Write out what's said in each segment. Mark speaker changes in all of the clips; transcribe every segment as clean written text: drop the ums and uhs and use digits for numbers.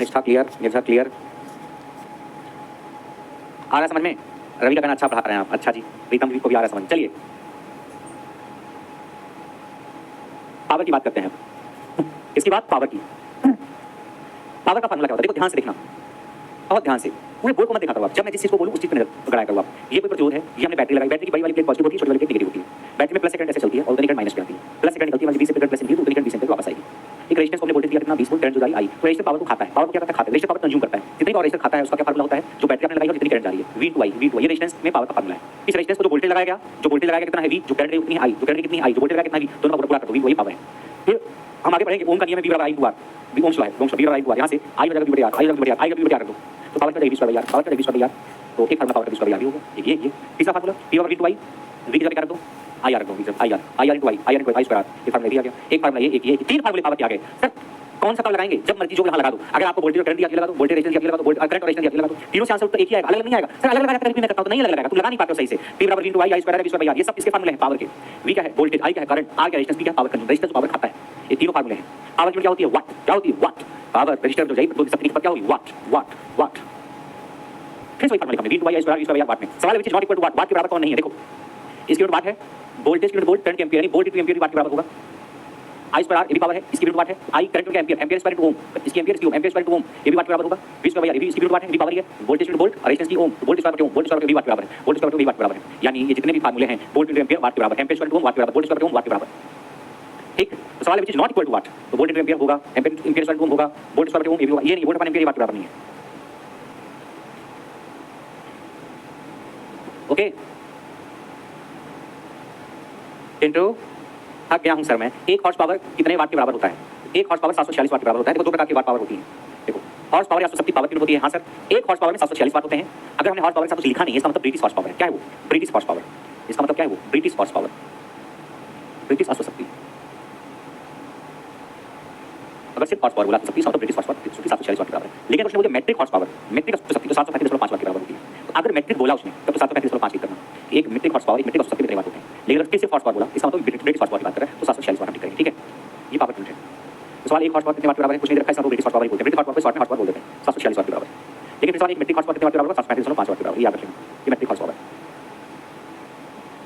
Speaker 1: निष्ठा क्लियर, निर्भर क्लियर। आ रहा समझ में? रवि का गाना अच्छा पढ़ा रहे हैं आप। अच्छा जी, प्रीतम जी को भी आ रहा समझ। चलिए पावर की बात करते हैं। इसकी बात पावर की। पावर का फार्मूला क्या होता है? देखो ध्यान से देखना, बहुत ध्यान से। पूरे बोर्ड को मत देखा करो आप। जब मैं जिस चीज को बोलूं उस चीज पे गड़ाया करो आप। ये कोई प्रतिरोध है, ये हमने बैटरी लगाई। बैटरी की बड़ी वाली प्लेट पॉजिटिव होती है, छोटी वाली प्लेट नेगेटिव होती है। बैटरी में प्लस सेकंड ऐसे चलती है और उधर करंट माइनस पे आती है। प्लस सेकंड निकलती है, बी से प्लस निकलती है, उधर करंट बी से वापस आएगी। एक रेजिस्टेंस को हमने वोल्टेज दिया कितना 20 वोल्ट, करंट जो जारी आई। तो रेजिस्टेंस पावर को खाता है। पावर को क्या करता है? खाता है। रेजिस्टेंस पावर कंज्यूम करता है। जितनी पावर रेजिस्टेंस खाता है उसका क्या फार्मूला होता है? जो बैटरी आपने लगाई है जितनी करंट जा रही है, V/I। ये रेजिस्टेंस में पावर का फार्मूला है। इस रेजिस्टेंस को जो वोल्टेज लगाया गया, जो वोल्टेज लगाया कितना है V, जो करंट कितनी आई, जो करंट कितनी आई, जो वोल्टेज लगाया कितना V, दोनों का पूरा कर दो, वही पावर है। फिर हम आगे बढ़ेंगे। ओम का नियम है V/I/R। भी ओम्स लॉ है, ओम्स लॉ V/I/R। यहां से I हो जाएगा V/R, I हो जाएगा V/R, I हो जाएगा V/R कर दो। तो पावर का V/R, पावर का V/R। तो एक फार्मूला पावर का V/R भी होगा। ये तीसरा फार्मूला P/I, V की जगह क्या रख दो? I R रख दो। IR into I, IR into I square. ये फार्मूला भी आ गया। एक फार्मूला ये तीन फार्मूले पावर के आ गए। सर कौन सा कब लगाएंगे? जब मर्जी जो यहाँ लगा दो। अगर आपको वोल्टेज और करंट दिया लगा दो, वोल्टेज रेजिस्टेंस दिया लगा दो, करंट और रेजिस्टेंस दिया लगा दो। तीनों से आंसर तो एक ही आएगा, अलग नहीं आएगा। सर अलग लगाकर भी मैं करता हूं तो नहीं अलग लगाएगा, तुम लगा नहीं पाते हो सही से। P/I into I स्क्वायर है, V स्क्वायर ये सब इसके फार्मूले हैं पावर के। V क्या है? वोल्टेज, I क्या है? करंट, R क्या है? रेजिस्टेंस, P क्या है? Power consume. रेजिस्टेंस पावर खाता है। ये तीनों फार्मूले हैं। पावर की क्या होती है? वाट। क्या होती है? वाट। पावर रजिस्टर जो जाई तो शक्ति की क्या होगी? वाट। फिर वही फार्मूला हमने V/I स्क्वायर वाट में। सवाल है which is not equal to वाट के बराबर कौन नहीं है? देखो इसकी यूनिट वाट है, वोल्टेज की यूनिट वोल्ट, करंट की एम्पीयर, यानी वोल्ट इंटू एम्पीयर वाट के बराबर होगा। I स्क्वायर R ये भी पावर है, इसकी यूनिट वाट है। I करंट के एम्पीयर, एम्पीयर स्क्वायर इनटू ओम, इसकी एम्पीयर इसकी ओम, एम्पीयर स्क्वायर इनटू ओम, ये भी वाट के बराबर होगा। V स्क्वायर ये भी इसकी यूनिट वाट है, ये भी पावर है। वोल्टेज इनटू वोल्ट, रेजिस्टेंस की ओम, वोल्ट स्क्वायर ओम, वोल्ट स्क्वायर भी वाट के बराबर है, वोल्ट स्क्वायर भी वाट के बराबर है। यानी ये जितने भी फार्मूले हैं वोल्ट इनटू एम्पीयर वाट के बराबर, एम्पीयर स्क्वायर इनटू ओम वाट के बराबर, वोल्ट स्क्वायर ओम वाट के बराबर। ठीक, तो सवाल है which is not equal to वाट, तो वोल्ट इनटू एम्पीयर होगा, एम्पीयर स्क्वायर इनटू ओम होगा, वोल्ट स्क्वायर ओम ये भी होगा। ये नहीं, वोल्ट अपॉन एम्पीयर वाट के बराबर नहीं है। ओके इनटू थक गया हूं सर मैं। एक हॉर्स पावर कितने वाट के बराबर होता है? एक हॉर्स पावर 746 वाट के बराबर होता है। देखो दो प्रकार की वाट पावर होती है। देखो हॉर्स पावर या शक्ति पावर की होती है। हाँ सर, एक हॉर्स पावर में 746 वाट होते हैं। अगर हमने हॉर्स पावर के साथ कुछ लिखा नहीं है इसका मतलब ब्रिटिश हॉर्स पावर है। क्या है वो? British horse power. इसका मतलब क्या है वो? ब्रिटिश हॉर्स पावर, ब्रिटिश अश्वशक्ति। अगर सिर्फ हॉर्स पावर बोला तो शक्ति मतलब ब्रिटिश हॉर्स पावर 746 वाट के बराबर है। लेकिन कुछ मुझे मैट्रिक हॉर्स पावर, मैट्रिक अश्वशक्ति तो 735.5 वाट के बराबर होती है। तो अगर मैट्रिक बोला उसने तब तो 735.5 लिख करना। एक मैट्रिक हॉर्स पावर, एक मैट्रिक अश्वशक्ति कितने वाट होते हैं। लेकिन अगर सिर्फ हॉर्स पावर बोला इसका मतलब ब्रिटिश हॉर्स पावर की बात कर रहे हैं तो 746 वाट करेंगे। ठीक है, ये पावर यूनिट है। तो सवाल एक हॉर्स पावर कितने वाट के बराबर है कुछ नहीं रखा है, सब ब्रिटिश हॉर्स पावर ही बोलते हैं। ब्रिटिश हॉर्स पावर को शॉर्ट में हॉर्स पावर बोल देते हैं, 746 वाट के बराबर। लेकिन सवाल एक मैट्रिक हॉर्स पावर कितने वाट के बराबर होगा? 735.5 वाट के बराबर। याद रखें ये metric horse power,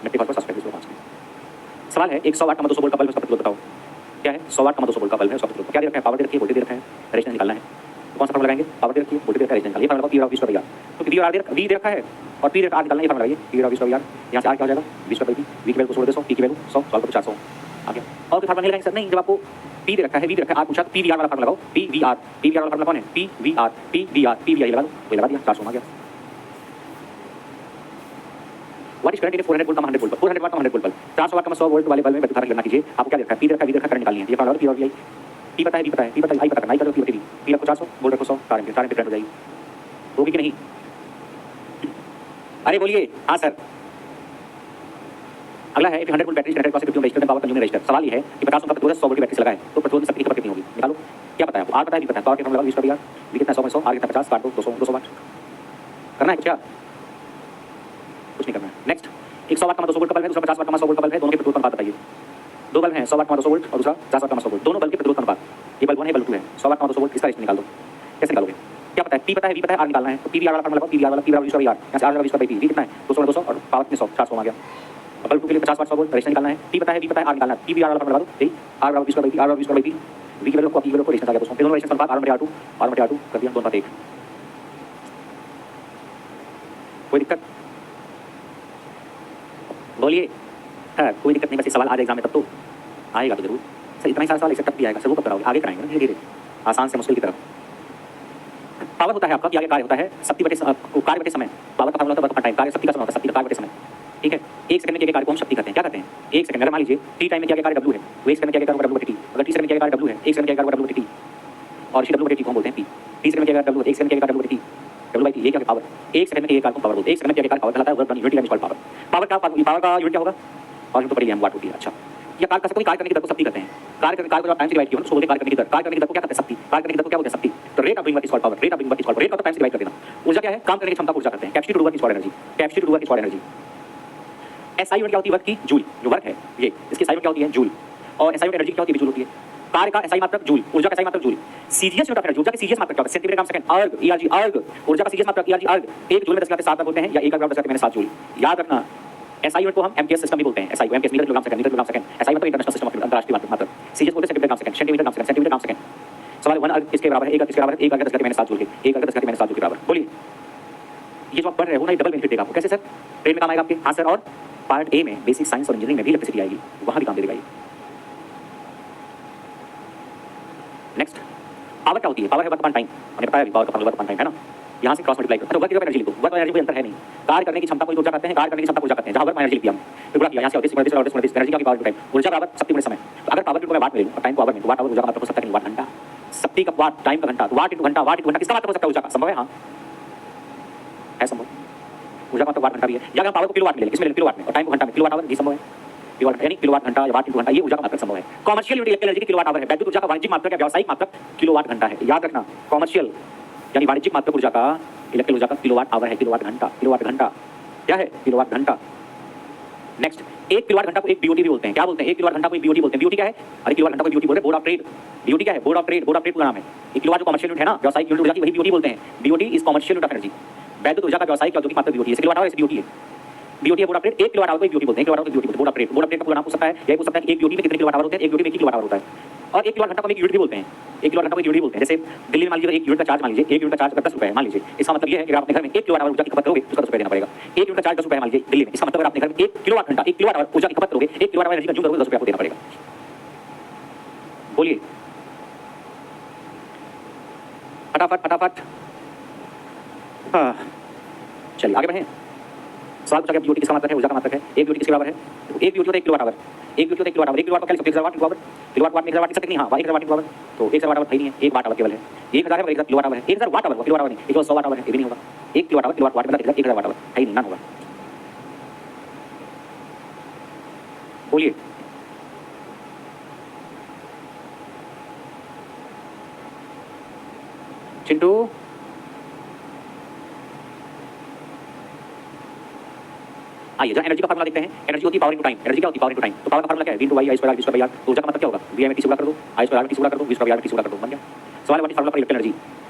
Speaker 1: metric horse power 735.5। सवाल है 100 वाट का 200 वोल्ट का बल्ब उसका प्रतिरोध बताओ। क्या है? 100 वाट का 200 वोल्ट का बल्ब है, उसका प्रतिरोध क्या दे रखा है? पावर दे रखी है, वोल्टेज दे रखा है, रेजिस्टेंस निकालना है। तो कौन सा फार्मूला लगाएंगे? पावर दे रखी है, वोल्टेज दे रखा है, रेजिस्टेंस निकालिए। Formula P/V square R। तो P/R V दे रखा है और P दे रखा R निकालना है। फार्मूला लगाइए P/V स्क्वायर R। यहां से R क्या हो जाएगा? V square V। V की वैल्यू 100, P की वैल्यू 100, सॉल्व करो 400 आ गया। और कोई फार्मूला नहीं लगाएंगे सर? नहीं, जब आपको P दे रखा है, V दे रखा है, R पूछा तो PVR वाला फार्मूला लगाओ। PVR वाला फार्मूला कौन है? PVR लगा दो, वही लगा दिया, 400 आ गया। What is current in 400 volt का 100 वोल्ट पर? 400 वाट का 100 वोल्ट पर 400 वाट का 100 वोल्ट वाले बल्ब में विद्युत धारा की गणना कीजिए। आपको क्या देखा है? P देखा है, V देखा है, करंट निकालनी है। ये फार्मूला P/V P पता है, I पता करना, I का P बटे V। P रखो 400, वोल्ट रखो 100, करंट करंट हो जाएगी। होगी कि नहीं? अरे बोलिए हाँ सर। अगला है 100 volt battery connected across 50 ohm resistor में पावर कंज्यूमिंग रेजिस्टर। सवाल ये है कि 50 ओम का प्रतिरोध 100 वोल्ट की बैटरी से लगाए तो प्रतिरोध की शक्ति कितनी होगी? निकालो। क्या पता है आपको? R पता है, V पता है, पावर के फार्मूला लगाओ। V स्क्वायर V कितना 100 में 100, R कितना 50, काट दो 200 वाट। करना है क्या? कुछ नहीं करना है। नेक्स्ट 100 वाट का 200 वोल्ट का बल्ब है, दूसरा 50 वाट का 100 वोल्ट का बल्ब है। दोनों के प्रतिरोध अनुपात बताइए। दो बल्ब हैं, 100 वाट का 200 वोल्ट और दूसरा 50 वाट का 100 वोल्ट। दोनों बल्ब के प्रतिरोध अनुपात, ये बल्ब 1 है, बल्ब 2 है। 100 वाट का 200 वोल्ट, इसका रेजिस्टेंस निकाल दो। कैसे निकालोगे? क्या पता है? P पता है, V पता है, R निकालना है। तो PVR वाला फार्मूला लगाओ। PVR वाला P/V स्क्वायर R। यहां से R लगा V स्क्वायर V कितना है? 200 में 200 और पावर कितने 100, 400 आ गया। बल्ब 2 के लिए 50 वाट 100 वोल्ट रेजिस्टेंस निकालना है। P पता है, V पता है, R निकालना है। PVR वाला फार्मूला लगा दो। ठीक, R V square V, R V square V, V की वैल्यू को P की वैल्यू को रेजिस्टेंस आ गया 200। दोनों रेजिस्टेंस अनुपात R/R2 कर दिया, 2/1। कोई दिक्कत? बोलिए। हाँ, कोई दिक्कत नहीं, बस ये सवाल आज एग्जाम में तब तो आएगा तो जरूर सर। इतना ही सारा सवाल एक टप भी आएगा सर, वो कब कराओगे? आगे कराएंगे धीरे धीरे, आसान से मुश्किल की तरफ। पावर होता है आपका, आगे कार्य होता है शक्ति बटे कार्य बटे समय। पावर का फार्मूला होता है वर्क टाइम, कार्य शक्ति का समय होता है, शक्ति का कार्य बटे समय। ठीक है, 1 सेकंड में किए गए कार्य को हम शक्ति कहते हैं। क्या कहते हैं? 1 सेकंड, अगर मान लीजिए T टाइम में किया गया कार्य W है, वो 1 सेकंड में किया गया कार्य W बटे T। अगर T सेकंड में किया गया कार्य W है, 1 सेकंड में किया गया कार्य W बटे T, और इसी W बटे T को हम बोलते हैं P। T सेकंड में किया गया W, 1 सेकंड में किया गया कार्य W बटे T, W बाई T। ये क्या है? पावर। 1 सेकंड में किए गए कार्य को पावर बोलते हैं। 1 सेकंड में किया गया कार्य पावर कहलाता है, work done unit time is called power. Power का यूनिट क्या होगा? और तो पड़ी है वाट होती है। अच्छा, या कार्य कोई कार्य करने की दर को शक्ति कहते हैं। कार्य को जब टाइम से डिवाइड किया तो बोलते हैं कार्य करने की दर। कार्य करने की दर को क्या कहते हैं? शक्ति। कार्य करने की दर को क्या बोलते हैं? शक्ति। तो rate of doing work is called power. Rate of doing work is called, rate of time से डिवाइड कर देना। ऊर्जा क्या है? काम करने की क्षमता को ऊर्जा कहते हैं। Capacity to do work is called energy. Capacity to do work is called energy. SI unit क्या होती है? वर्क की जूल। जो वर्क है ये, इसकी SI यूनिट क्या होती है? जूल। और SI यूनिट एनर्जी क्या होती है? जूल होती है। कार्य का एसआई मात्रक जूल, ऊर्जा का एसआई मात्रक joule. CGS unit of energy, ऊर्जा का सीजीएस मात्रक क्या होता है? सेंटीमीटर ग्राम सेकंड, अर्ग, ईआरजी अर्ग। ऊर्जा का सीजीएस मात्रक ईआरजी अर्ग 1 जूल में 10⁻7 होते हैं या 1 ग्राम 10⁻7 जूल। याद रखना एसआई यूनिट को हम एमकेएस सिस्टम भी बोलते हैं। एसआई को MKS metre kilogram second, metre kilogram second. SI मतलब इंटरनेशनल सिस्टम ऑफ अंतरराष्ट्रीय मात्रक। सीजीएस बोलते हैं centimetre gram second, centimetre gram second, centimetre gram second. सवाल 1 अर्ग किसके बराबर है? 1 अर्ग किसके बराबर है? 1 अर्ग 10⁻7 जूल के, 1 अर्ग 10⁻7 जूल के बराबर। बोलिए ये जो आप पढ़ रहे हो ना, ये डबल बेनिफिट देगा आपको। कैसे सर? ट्रेन में काम आएगा आपके। हाँ सर, और पार्ट ए में बेसिक साइंस और इंजीनियरिंग में भी इलेक्ट्रिसिटी आएगी, वहां भी काम दे देगा ये। नेक्स्ट, पावर क्या होती है? पावर है वर्क अपॉन टाइम। मैंने बताया पावर का फॉर्मूला वर्क अपॉन टाइम है ना, यहाँ से क्रॉस मल्टीप्लाई करो। वर्क की एनर्जी लिखो, वर्क और एनर्जी कोई अंतर है नहीं। कार्य करने की क्षमता को ऊर्जा कहते हैं, कार्य करने की क्षमता को ऊर्जा कहते हैं। जहाँ वर्क एनर्जी लिखी हमने तो गुणा किया, यहाँ से होती है एनर्जी का पावर टाइम, ऊर्जा बराबर शक्ति गुणित समय। तो अगर पावर को मैं वाट में लूं और टाइम को आवर में, तो वाट आवर ऊर्जा का मतलब हो सकता है वाट घंटा, शक्ति का वाट, टाइम का घंटा। वाट इंटू घंटा, वाट इंटू घंटा किसका मतलब हो सकता है? ऊर्जा का। संभव है? हाँ है संभव। ऊर्जा का मतलब वाट घंटा भी है, या अगर पावर को किलोवाट में ले, इसमें किलोवाट में, और टाइम को घंटा में, किलोवाट आवर भी संभव है। किलोवाट यानी किलोवाट घंटा या वाट इंटू घंटा, ये ऊर्जा का मात्रक संभव है। कॉमर्शियल यूनिट इलेक्ट्रिकल एनर्जी की किलोवाट आवर है। वैद्युत ऊर्जा का वाणिज्यिक मात्रक या व्यावसायिक मात्रक किलोवाट घंटा है। याद रखना, कॉमर्शियल यानी वाणिज्यिक मात्रक ऊर्जा का, इलेक्ट्रिकल ऊर्जा का किलोवाट आवर है। किलोवाट घंटा, किलोवाट घंटा क्या है? किलोवाट घंटा। नेक्स्ट, 1 किलोवाट घंटा को एक बीओटी भी बोलते हैं। क्या बोलते हैं? 1 किलोवाट घंटा को एक बीओटी बोलते हैं। बीओटी क्या है? अरे किलोवाट घंटा को बीओटी बोलते हैं, बोर्ड ऑफ ट्रेड। बीओटी क्या है? Board of trade, board of trade पूरा नाम है। 1 किलोवाट जो कॉमर्शियल यूनिट है ना, व्यावसायिक यूनिट ऊर्जा की, वही बीओटी बोलते हैं। BOT is commercial unit of energy. वैद्युत ऊर्जा का व्यावसायिक औद्योगिक मात्रक बीओटी है। किलोवाट आवर बीओटी है। बीओटी है board of trade. 1 kilowatt hour को एक बीओटी बोलते हैं। किलोवाट आवर को बीओटी बोलते हैं, board of trade. Board of trade का पूरा नाम हो सकता है, यही हो सकता है कि एक बीओटी में कितने किलोवाट आवर होते हैं, एक बीओटी में 1 किलोवाट आवर होता है। और 1 किलोवाट घंटा को एक यूनिट भी बोलते हैं। 1 किलोवाट घंटा को एक यूनिट बोलते हैं। जैसे दिल्ली में मान लीजिए 1 यूनिट का चार्ज, मान लीजिए 1 यूनिट का चार्ज अगर 10 रुपए है, मान लीजिए, इसका मतलब ये है कि आप अपने घर में 1 किलोवाट आवर ऊर्जा की खपत करोगे, उसका 10 रुपए देना पड़ेगा। 1 यूनिट का चार्ज 10 रुपए मान लीजिए दिल्ली में, इसका मतलब अगर अपने घर में 1 किलोवाट घंटा, 1 किलोवाट आवर ऊर्जा की खपत करोगे, 1 किलोवाट आवर एनर्जी कंज्यूम करोगे, 10 रुपए आपको देना पड़ेगा। बोलिए फटाफट फटाफट। चलिए आगे बढ़ें। सवाल पूछा गया बीओटी किसका मात्रक है? ऊर्जा का मात्रक है। एक बीओटी किसके बराबर है? तो एक बीओटी होता है 1 किलोवाट आवर। 1 बीओटी होता है 1 किलोवाट आवर। 1 किलोवाट को क्या लिख सकते हैं? 1000 वाट इंटू आवर। किलोवाट वाट में 1000 वाट लिख सकते हैं? हां, 1000 वाट इंटू आवर। तो 1000 वाट आवर नहीं है, 1 वाट आवर केवल है। 1000 है और 1000 किलोवाट आवर है। 1000 वाट आवर, किलोवाट आवर नहीं, 100 वाट आवर है, ये भी नहीं होगा। 1 किलोवाट आवर, किलोवाट वाट में 1000 वाट आवर है ही नहीं, ना होगा। बोलिए चिंटू। आइए जरा एनर्जी का फार्मूला देखते हैं। एनर्जी होती है पावर इनटू टाइम। एनर्जी क्या होती है? Power into time. तो पावर का फार्मूला क्या है? v * i ² r v ² r। तो ऊर्जा का मतलब क्या होगा? v में t से गुणा कर दो, i ² r में t से गुणा कर दो, v ² r में t से गुणा कर दो, बन गया। सवाल है फार्मूला फॉर इलेक्ट्रिकल एनर्जी।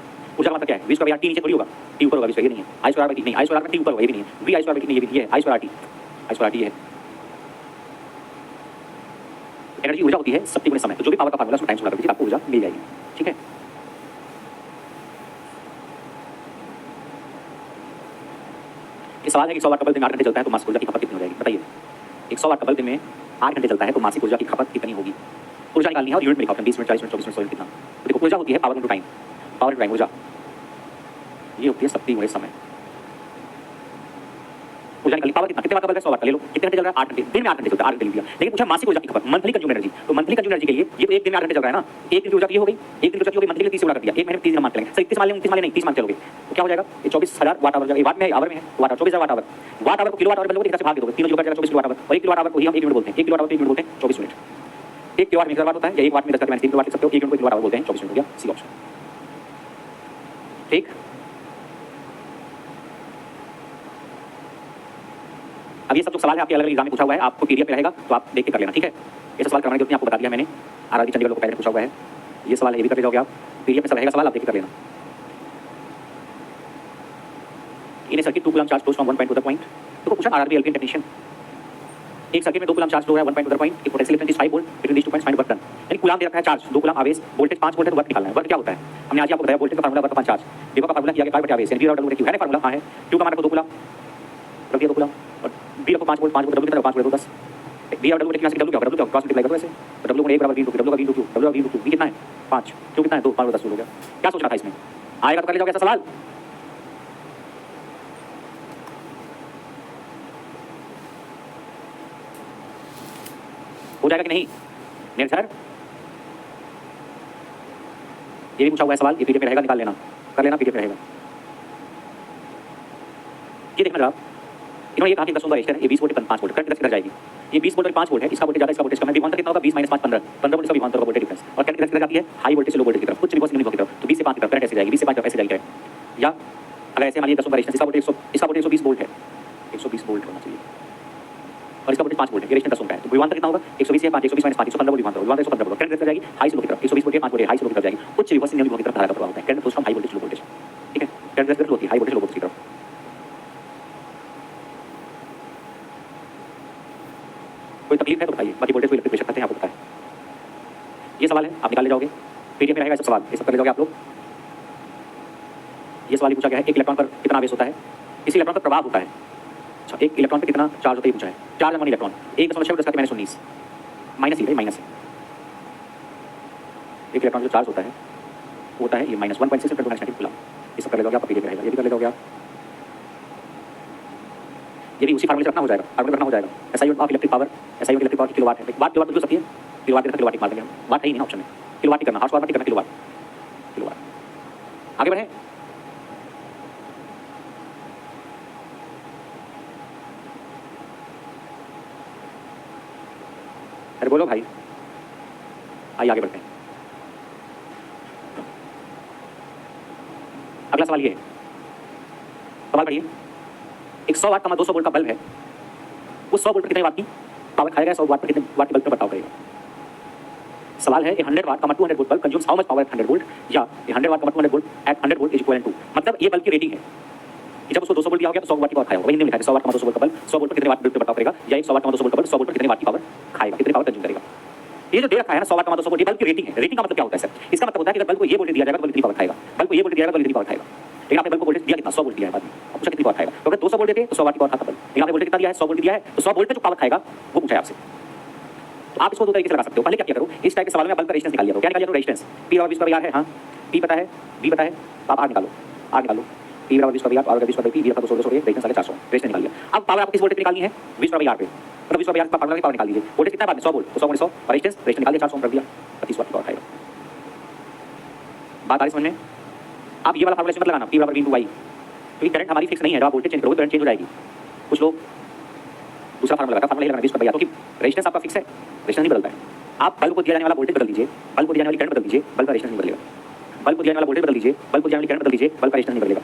Speaker 1: ऊर्जा का मतलब क्या है? v ² r t नीचे थोड़ी होगा, t ऊपर होगा, v ² ये नहीं है। i ² r में t नहीं, i ² r में t ऊपर होगा, ये भी नहीं है। v i ² r में t नहीं, ये भी है, i ² r t, i ² r t है। एनर्जी ऊर्जा होती है शक्ति गुणित समय। तो जो भी पावर का फार्मूला उसको टाइम से गुणा कर दीजिए, आपको ऊर्जा मिल जाएगी। ठीक है, ये सवाल है कि 100 वाट का बल्ब दिन 8 घंटे चलता है तो मासिक ऊर्जा की खपत कितनी हो जाएगी? बताइए। 100 वाट का बल्ब दिन में 8 घंटे चलता है तो मासिक ऊर्जा की खपत कितनी होगी? ऊर्जा निकालनी है और यूनिट में लिखा है 20 मिनट, 40 मिनट, 24 मिनट, 100 कितना। तो देखो ऊर्जा होती है power into time. Power into time ऊर्जा, ये होती है शक्ति गुणित समय। ऊर्जा निकाली, पावर कितना, कितने वाट का बल्ब है? 100 वाट का ले लो। कितने घंटे चल रहा है? 8 घंटे। दिन में 8 घंटे चलता है, 8 घंटे लिख दिया। लेकिन पूछा मासिक ऊर्जा की खपत, मंथली कंज्यूम एनर्जी। तो मंथली कंज्यूम एनर्जी के लिए ये तो एक दिन में 8 घंटे चल रहा है ना, एक दिन की ऊर्जा की हो गई, एक दिन की ऊर्जा की हो गई, मंथली के 30 गुणा कर दिया, एक महीने में 30 दिन मान चलेंगे। सर 31 मान लें, 29 मान लें, नहीं 30 मान चलोगे तो क्या हो जाएगा? ये 24000 वाट आवर। वाट में आवर में है वाट, 24000 वाट आवर। वाट आवर को किलोवाट आवर में लोगे, से भाग दोगे, तीनों जोड़ कर 24 किलोवाट आवर। और 1 किलोवाट आवर को ही हम 1 यूनिट बोलते हैं। 1 किलोवाट आवर को 1 यूनिट बोलते हैं 24 मिनट। 1 किलोवाट में 1000 वाट होता है, या 1 वाट में 10 3 किलोवाट लिख सकते हो। 1 यूनिट को किलोवाट आवर बोलते हैं, 24 मिनट हो गया, सी ऑप्शन। ठीक, अब ये सब जो सवाल है आपके अलग अलग एग्जाम में पूछा हुआ है, आपको पीडीएफ में रहेगा तो आप देख के कर लेना। ठीक है, ये सब सवाल करवाने की जरूरत नहीं, आपको बता दिया मैंने। आरआरबी चंडीगढ़ को पहले पूछा हुआ है, ये सवाल है, ये भी करके जाओगे आप। पीडीएफ में सब रहेगा सवाल, आप देख के कर लेना। In circuit 2 coulomb charge flows from 1 point to the point. देखो पूछा आरआरबी एलपीएन टेक्नीशियन, एक सर्किट में 2 कूलम चार्ज फ्लो है 1 पॉइंट टू द पॉइंट, एक potential difference 5 volt, between these 2 points find work done. यानी कूलम दे रखा है चार्ज 2 कूलम आवेश, वोल्टेज 5 वोल्ट है, तो वर्क निकालना है। वर्क क्या होता है? हमने आज आपको बताया वोल्टेज का फार्मूला, वर्क अपॉन चार्ज। देखो का फार्मूला किया गया 5 आवेश, यानी v और w है फार्मूला। हां है, q का मान रखो 2 कूलम, रख दिया 2 कूलम, और b रखो 5 वोल्ट, 5 वोल्ट w कितना? 5 वोल्ट 10। v और w की क्लास w क्या होगा? w क्रॉस मल्टीप्लाई करो ऐसे, तो w गुणे 1 बराबर v q, w का v q, w का v q, v कितना है? 5, q कितना है? 2, 5 10 हो गया। क्या सोच रहा था इसमें? आएगा तो कर ले जाओगे ऐसा सवाल। हो जाएगा कि नहीं? नहीं सर, ये भी पूछा हुआ है सवाल, ये पीडीएफ में रहेगा, निकाल लेना, कर लेना, पीडीएफ में रहेगा। ये देखना जरा, इन्होंने ये कहा कि 10 ओम का रेजिस्टर है, ये 20 वोल्ट 5 वोल्ट, करंट किधर जाएगी? ये 20 वोल्ट और 5 वोल्ट है, इसका वोल्टेज ज्यादा, इसका वोल्टेज कम है। विभवांतर कितना होगा? 20 - 5 15, 15 वोल्ट का विभवांतर का वोल्टेज डिफरेंस। और करंट किधर जाती है? हाई वोल्टेज से लो वोल्टेज की तरफ, उच्च विभव से निम्न विभव की तरफ। तो 20 से 5 की तरफ करंट ऐसे जाएगी, 20 से 5 तरफ ऐसे जाएगी। या अगर ऐसे मान लीजिए 10 ओम का रेजिस्टेंस, इसका वोल्टेज 100, इसका वोल्टेज 120 वोल्ट है, 120 वोल्ट होना चाहिए। और इसका वोल्टेज 5 वोल्ट है, ये रेजिस्टेंस 10 ओम का है। तो विभवांतर कितना होगा? 120 है 5, 120 - 5, 115 वोल्ट विभवांतर, विभवांतर 115 वोल्ट। करंट कितना जाएगी? हाई से लो की तरफ, 120 वोल्ट 5 वोल्ट हाई से लो की तरफ जाएगी। उच्च विभव से निम्न विभव की तरफ धारा का प्रवाह होता है। Current flows from high voltage to low voltage, ठीक है। करंट कितना होती है? हाई वोल्टेज लो वोल्टेज की तरफ। कोई तकलीफ है तो बताइए, बाकी वोल्टेज को इलेक्ट्रिक प्रेशर कहते हैं, आपको पता है। ये सवाल है, आप निकाल ले जाओगे, पीडीएफ में रहेगा ये सब सवाल, ये सब कर ले जाओगे आप लोग। ये सवाल पूछा गया है, एक इलेक्ट्रॉन पर कितना आवेश होता है, किसी इलेक्ट्रॉन पर प्रभाव होता है। अच्छा, एक इलेक्ट्रॉन पर कितना चार्ज होता है, पूछा है। चार्ज अमोन इलेक्ट्रॉन 1.6 × 10⁻19 माइनस ही है, माइनस है। एक इलेक्ट्रॉन जो चार्ज होता है होता है ये माइनस 1.6 × 10⁻19 कूलम। ये सब कर ले जाओगे, आपका पीडीएफ रहेगा, ये भी कर ले जाओगे आप। ये भी उसी फार्मूले से रखना हो जाएगा, फार्मूले रखना हो जाएगा। SI unit of electric power, SI unit electric power की किलोवाट है। वाट किलोवाट जो सकती है, किलोवाट के किलोवाट मार देंगे हम, वाट है ही नहीं ऑप्शन में, किलोवाट ही करना, हॉर्स पावर मत करना, किलोवाट किलोवाट। आगे बढ़े, अरे बोलो भाई, आइए आगे बढ़ते हैं। अगला सवाल ये है, सवाल पढ़िए। एक 100 वाट का 200 वोल्ट का बल्ब है, वो 100 वोल्ट पर कितने वाट की पावर खाएगा? 100 वाट पर कितने वाट के बल्ब पर बर्ताव करेगा? सवाल है, ए 100 वाट का 200 volt bulb consumes how much power at 100 volt, या ए 100 वाट का 200 volt at 100 volt is equal to, मतलब ये बल्ब की रेटिंग है कि जब उसको 200 वोल्ट दिया हो गया तो 100 वाट की पावर खाएगा। वही हिंदी में लिखा है 100 वाट का 200 वोल्ट का बल्ब 100 वोल्ट पर कितने वाट बल्ब पर बर्ताव करेगा, या 100 वाट का 200 वोल्ट का बल्ब 100 वोल्ट पर कितने वाट की पावर खाएगा, कितने पावर कंज्यूम करेगा। ये जो दे रखा है ना 100 वाट का 200 वोल्ट, ये बल्ब की रेटिंग है। रेटिंग का मतलब क्या होता है सर? इसका मतलब होता है कि अगर बल्ब को ये वोल्टेज दिया जाएगा तो बल्ब कितनी पावर खाएगा, बल्ब को ये वोल्टेज दिया जाएगा तो बल्ब कितनी पावर खाएगा। लेकिन आपने बल्ब को वोल्टेज दिया कितना? 100 वोल्ट दिया है, बाद में अब पूछा कितनी पावर खाएगा। तो अगर 200 वोल्ट देते तो 100 वाट की पावर खाता बल्ब, लेकिन आपने वोल्टेज कितना दिया है? 100 वोल्ट दिया है, तो 100 वोल्ट पे जो पावर खाएगा वो पूछा है आपसे। तो आप इसको दो तरीके से लगा सकते हो। पहले क्या किया करो, इस टाइप के सवाल में बल्ब का रेजिस्टेंस निकाल लिया करो। क्या निकाल लिया करो? रेजिस्टेंस। P बराबर 20 का R है, हाँ P पता है, V पता है, तो आप R निकालो, R निकालो। P बराबर 20 का R, R का 20 का P, V का 200 रेजिस्टेंस 400, रेजिस्टेंस निकाल लिया। अब पावर आपको किस वोल्टेज पे निकालनी है? 20 का R पे, मतलब 20 का R का फार्मूला की पावर निकाल लीजिए। वोल्टेज कितना है बाद में? 100 वोल्ट, तो 100 × 100 और रेजिस्टेंस निकाल दिया, 400 कर दिया, 25 वाट की पावर खाएगा। बात आ रही समझ में? आप ये वाला फार्मूला मत लगाना, P बराबर V × I, क्योंकि करंट हमारी फिक्स नहीं है। जब आप वोल्टेज चेंज करोगे करंट चेंज हो जाएगी। कुछ लोग दूसरा फार्मूला लगाता, फार्मूला ही लगाना 20 का R, क्योंकि रेजिस्टेंस आपका फिक्स है, रेजिस्टेंस नहीं बदलता है। आप बल्ब को दिया जाने वाला वोल्टेज बदल दीजिए, बल्ब को दिया जाने वाली करंट बदल दीजिए, बल्ब का रेजिस्टेंस नहीं बदलेगा। बल्ब को दिया जाने वाला वोल्टेज बदल दीजिए, बल्ब को दिया जाने वाली करंट बदल दीजिए, बल्ब का रेजिस्टेंस नहीं बदलेगा।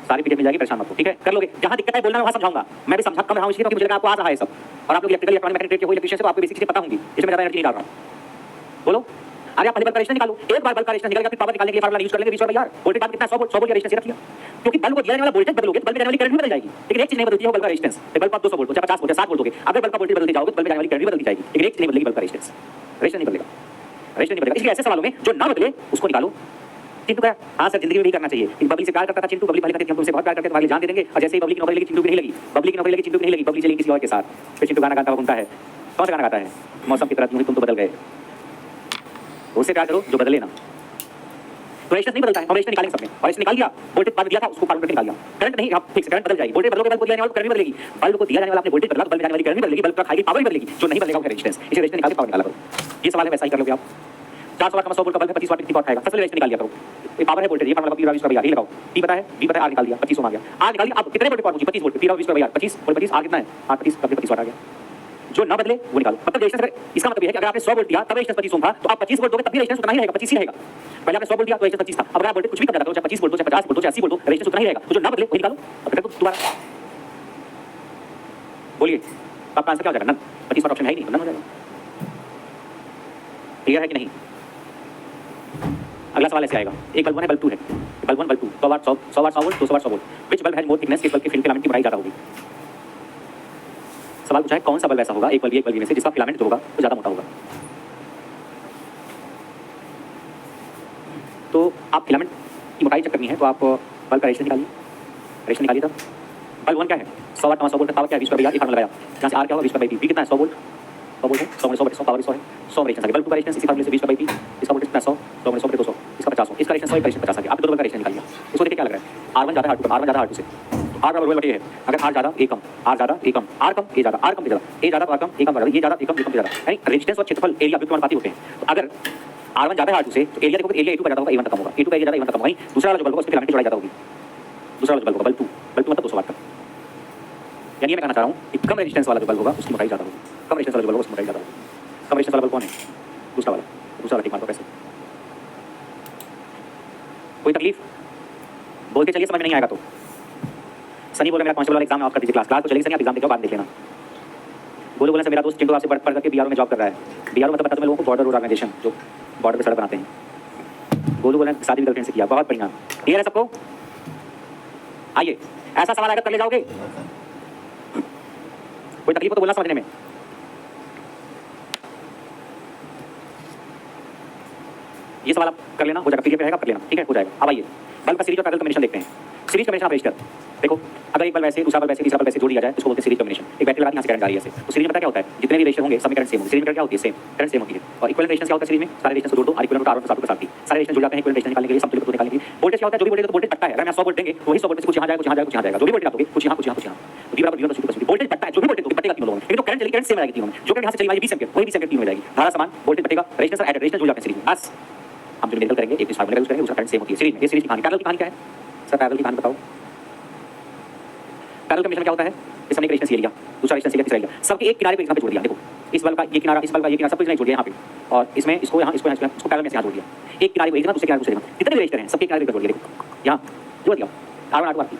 Speaker 1: सारी पीडीएफ मिल जाएगी, परेशान मत हो, ठीक है? कर लोगे। जहां दिक्कत है बोलना, मैं वहां समझाऊंगा। मैं भी समझा कम रहा हूं इसलिए, क्योंकि मुझे लगा आपको आ रहा है सब, और आप लोग इलेक्ट्रिकल इलेक्ट्रॉनिक मैकेनिकल के हो, इलेक्ट्रिशियन से, तो आपको बेसिक चीजें पता होंगी, इसमें ज्यादा एनर्जी नहीं डाल रहा। बोलो, अरे आप पहले बल्ब का रेजिस्टेंस निकालो, एक बार बल्ब का रेजिस्टेंस निकल गया, फिर पावर निकालने के लिए फार्मूला यूज कर लेंगे 20 यार। वोल्टेज बाद कितना? 100 वोल्ट, 100 वोल्ट का रेजिस्टेंस रख लिया, क्योंकि बल्ब को दिया जाने वाला वोल्टेज बदलोगे तो बल्ब में जाने वाली करंट भी बदल जाएगी। लेकिन एक चीज नहीं बदलती है, बल्ब का रेजिस्टेंस। बल्ब आप 200 वोल्ट हो चाहे 50 वोल्ट 60 वोल्ट हो गए, अगर बल्ब का वोल्टेज बदलते जाओगे तो बल्ब में जाने वाली करंट भी बदल जाएगी, लेकिन एक चीज नहीं बदलेगी, बल्ब का रेजिस्टेंस। रेजिस्टेंस नहीं बदलेगा, रेजिस्टेंस नहीं बदलेगा। इसलिए ऐसे सवालों में जो ना बदले उसको निकालो। चिंटू का हाँ सर जिंदगी में भी करना चाहिए। इन बबली से प्यार करता था चिंटू, बबली पहले कहती थी हम तुमसे बहुत प्यार करते हैं, तुम्हारे लिए जान दे देंगे, और जैसे ही बबली की नौकरी लगी चिंटू की नहीं लगी, बबली की नौकरी लगी चिंटू की नहीं लगी, बबली चली किसी और के साथ। फिर चिंटू गाना गाता हुआ घूमता है। कौन सा गाना गाता है? मौसम की तरह तुम तो बदल गए। उससे प्यार करो जो बदले ना। तो रेजिस्टेंस नहीं बदलता है, हम रेजिस्टेंस निकालेंगे सबने, और इसने निकाल दिया। वोल्टेज बाद दिया था उसको फार्मूला निकाल दिया। करंट नहीं, आप फिक्स करंट बदल जाएगी। वोल्टेज बदलोगे बल्ब को दिया जाने वाला करंट भी बदलेगी, बल्ब को दिया जाने वाला आपने वोल्टेज बदला तो बल्ब में जाने वाली करंट भी बदलेगी, बल्ब का खाएगी पावर भी बदलेगी। जो नहीं बदलेगा वो रेजिस्टेंस। इसे रेजिस्टेंस निकाल के पावर निकाला करो। ये सवाल है, वैसा ही कर लोगे आप। 400 वाट का 100 वोल्ट का बल्ब है, 25 वाट कितनी पावर खाएगा? सबसे रेजिस्टेंस निकाल लिया करो। ये पावर है वोल्टेज, ये फार्मूला P बराबर 20 का R, ये लगाओ। P पता है, V पता है, R निकाल दिया, 25 ओम आ गया। R निकाल दिया, अब कितने वोल्ट पावर पूछी? 25 वोल्ट। P बराबर 20 का R, 25 वोल्ट 25, R कितना है? 8 25, तब 25 वाट आ गया। जो ना बदले वो निकालो। मतलब रेजिस्टेंस अगर, इसका मतलब ये है कि अगर आपने 100 वोल्ट दिया तब रेजिस्टेंस 25 ओम था, तो आप 25 वोल्ट दोगे तब भी रेजिस्टेंस उतना ही रहेगा, 25 ही रहेगा। पहले आपने 100 वोल्ट दिया तो रेजिस्टेंस 25 था, अब आप वोल्टेज कुछ भी कर जाता हो, चाहे 25 वोल्ट हो, चाहे 50 वोल्ट हो, चाहे 80 वोल्ट हो, रेजिस्टेंस उतना ही रहेगा। तो जो ना बदले वही निकालो। अब देखो दोबारा बोलिए, तो आपका आंसर क्या हो जाएगा? नन। 25 वाट ऑप्शन है ही नहीं, नन हो जाएगा। क्लियर है कि नहीं? अगला सवाल ऐसे आएगा, एक बल्ब 1 है, बल्ब 2 है, bulb 1 bulb 2, 100 watt 100 watt 100 volt 200 watt 100 volt, which bulb has more thickness, किस बल्ब की फिल्म फिलामेंट की मोटाई ज्यादा होगी? सवाल पूछा है कौन सा बल्ब ऐसा होगा एक बल्ब में से जिसका फिलामेंट जो होगा वो ज्यादा मोटा होगा। तो आप फिलामेंट की मोटाई चेक करनी है तो आप बल्ब का रेजिस्टेंस निकालिए, रेजिस्टेंस निकालिए। तब बल्ब 1 क्या है? 100 वाट 100 वोल्ट, पावर क्या है? 20 पर फार्मूला लगाया, जहां से R क्या होगा? 20 पर V कितना है? 100 वोल्ट, 100 वोल्ट है, 100 पावर 100 है, 100 रेजिस्टेंस आ गया। बल्ब 2 का रेजिस्टेंस इसी फार्मूले से 20 पर V, इसका वोल्टेज कितना? 100 100 पर 200, इसका 50 इसका रेजिस्टेंस 100, रेजिस्टेंस 50 आ गया। आप दो बल्ब का रेजिस्टेंस निकाल लिया। इसको देखिए क्या लग रहा है? R1 ज्यादा है R2 कम, R1 ज्यादा R2 से, R बराबर बटे है। अगर R ज्यादा A कम, R ज्यादा A come, R come A ज्यादा, R कम A ज्यादा, A ज्यादा तो R कम A कम ज्यादा, ये ज्यादा A कम A कम ज्यादा, यानी रेजिस्टेंस और क्षेत्रफल एरिया बिल्कुल अनुपाती होते हैं। तो अगर R1 ज्यादा है R2 से, तो एरिया देखो, एरिया A2 का ज्यादा होगा, A1 का कम होगा, A2 का एरिया ज्यादा A1 का कम होगा। दूसरा वाला जो बल्ब होगा उसकी फिलामेंट की चौड़ाई ज्यादा होगी, दूसरा वाला बल्ब होगा बल्ब 2 मतलब 200 वाट का। यानी मैं कहना चाह रहा हूँ कि कम रेजिस्टेंस वाला जो बल्ब होगा उसकी मोटाई ज्यादा होगी, कम रेजिस्टेंस वाला जो बल्ब होगा उसकी मोटाई ज्यादा होगी। कम रेजिस्टेंस वाला बल्ब कौन है? दूसरा वाला टिक मार दो। कैसे? कोई तकलीफ? बोल के चलिए, समझ में नहीं आएगा तो सनी बोला मेरा कांस्टेबल वाला एग्जाम ऑफ कर दीजिए, क्लास तो चलेगी सनी, आप एग्जाम देख लो, बाद देख लेना। गोलू बोला सर मेरा दोस्त चिंटू आपसे पढ़ करके बीआरओ में जॉब कर रहा है। बीआरओ मतलब पता तुम्हें लोगों को बॉर्डर रोड ऑर्गेनाइजेशन जो बॉर्डर पे सड़क बनाते हैं। गोलू बोला शादी गर्लफ्रेंड से किया, बहुत बढ़िया। क्लियर है सबको? आइए ऐसा सवाल अगर कर ले जाओगे, कोई तकलीफ हो तो बोलना समझने में। ये सवाल आप कर लेना, हो जाएगा, पीडीएफ रहेगा, कर लेना, ठीक है, हो जाएगा। अब आइए बल्ब का सीरीज और पैरेलल कॉम्बिनेशन देखते हैं। सीरीज कॉम्बिनेशन आप रजिस्टर देखो, अगर एक बल्ब वैसे, दूसरा बल्ब वैसे, तीसरा बल्ब वैसे जोड़ दिया जाए तो उसको बोलते हैं सीरीज कॉम्बिनेशन। एक बैटरी लगा दी, यहाँ से करंट आ रही है ऐसे, तो सीरीज में पता क्या होता है, जितने भी रेशियो होंगे सब में करंट सेम होगी। सीरीज में करंट क्या होती है, सेम करंट सेम होती है। और इक्विवेलेंट रेजिस्टेंस क्या होता है सीरीज में, सारे रेजिस्टेंस जोड़ दो और इक्विवेलेंट R1 R2 के साथ ही सारे रेजिस्टेंस जुड़ जाते हैं इक्विवेलेंट रेजिस्टेंस निकालने के लिए, समतुल्य निकालने के लिए। वोल्टेज क्या होता है, जो भी वोल्टेज तो वोल्टेज बढ़ता है, अगर मैं 100 वोल्ट देंगे वही 100 वोल्ट से कुछ यहाँ जाएगा, कुछ यहाँ जाएगा, कुछ यहाँ जाएगा, जो भी वोल्टेज आप दोगे कुछ यहाँ, कुछ यहाँ, कुछ यहाँ, V बराबर V1 + V2 वोल्टेज बढ़ता है, जो भी वोल्टेज दोगे बढ़ेगा तीनों लोगों में। लेकिन तो करंट चली, करंट सेम आएगी तीनों में। जो करंट यहाँ से चली वाली 20 एम्पीयर वही 20 एम्पीयर तीनों में जाएगी, धारा समान, वोल्टेज बढ़ेगा, रेजिस्टेंस ऐड रेजिस्टेंस जुड़ जाते हैं सीरीज में। बस हम जो मेडिकल करेंगे एक इस फार्मूला यूज करेंगे, उसका करंट सेम होती है सीरीज में। ये सीरीज की कहानी, पैरेलल की कहानी क्या है सर, पैरेलल की कहानी बताओ। पैरेलल कॉम्बिनेशन क्या होता है, इस हमने एक रेजिस्टेंस लिया, दूसरा रेजिस्टेंस लिया, तीसरा लिया, सबके एक किनारे को यहाँ पे जोड़ दिया। देखो इस बल्ब का ये किनारा, इस बल्ब का ये किनारा, सब कुछ नहीं जोड़ दिया यहाँ पे, और इसमें इसको यहाँ, इसको यहाँ, इसको पैरेलल में से यहाँ जोड़ दिया। एक किनारे को एक जगह, दूसरे किनारे को दूसरे जगह, जितने भी रेजिस्टर हैं सबके किनारे को जोड़ दिया। देखो यहाँ जोड़ दिया, R1 R2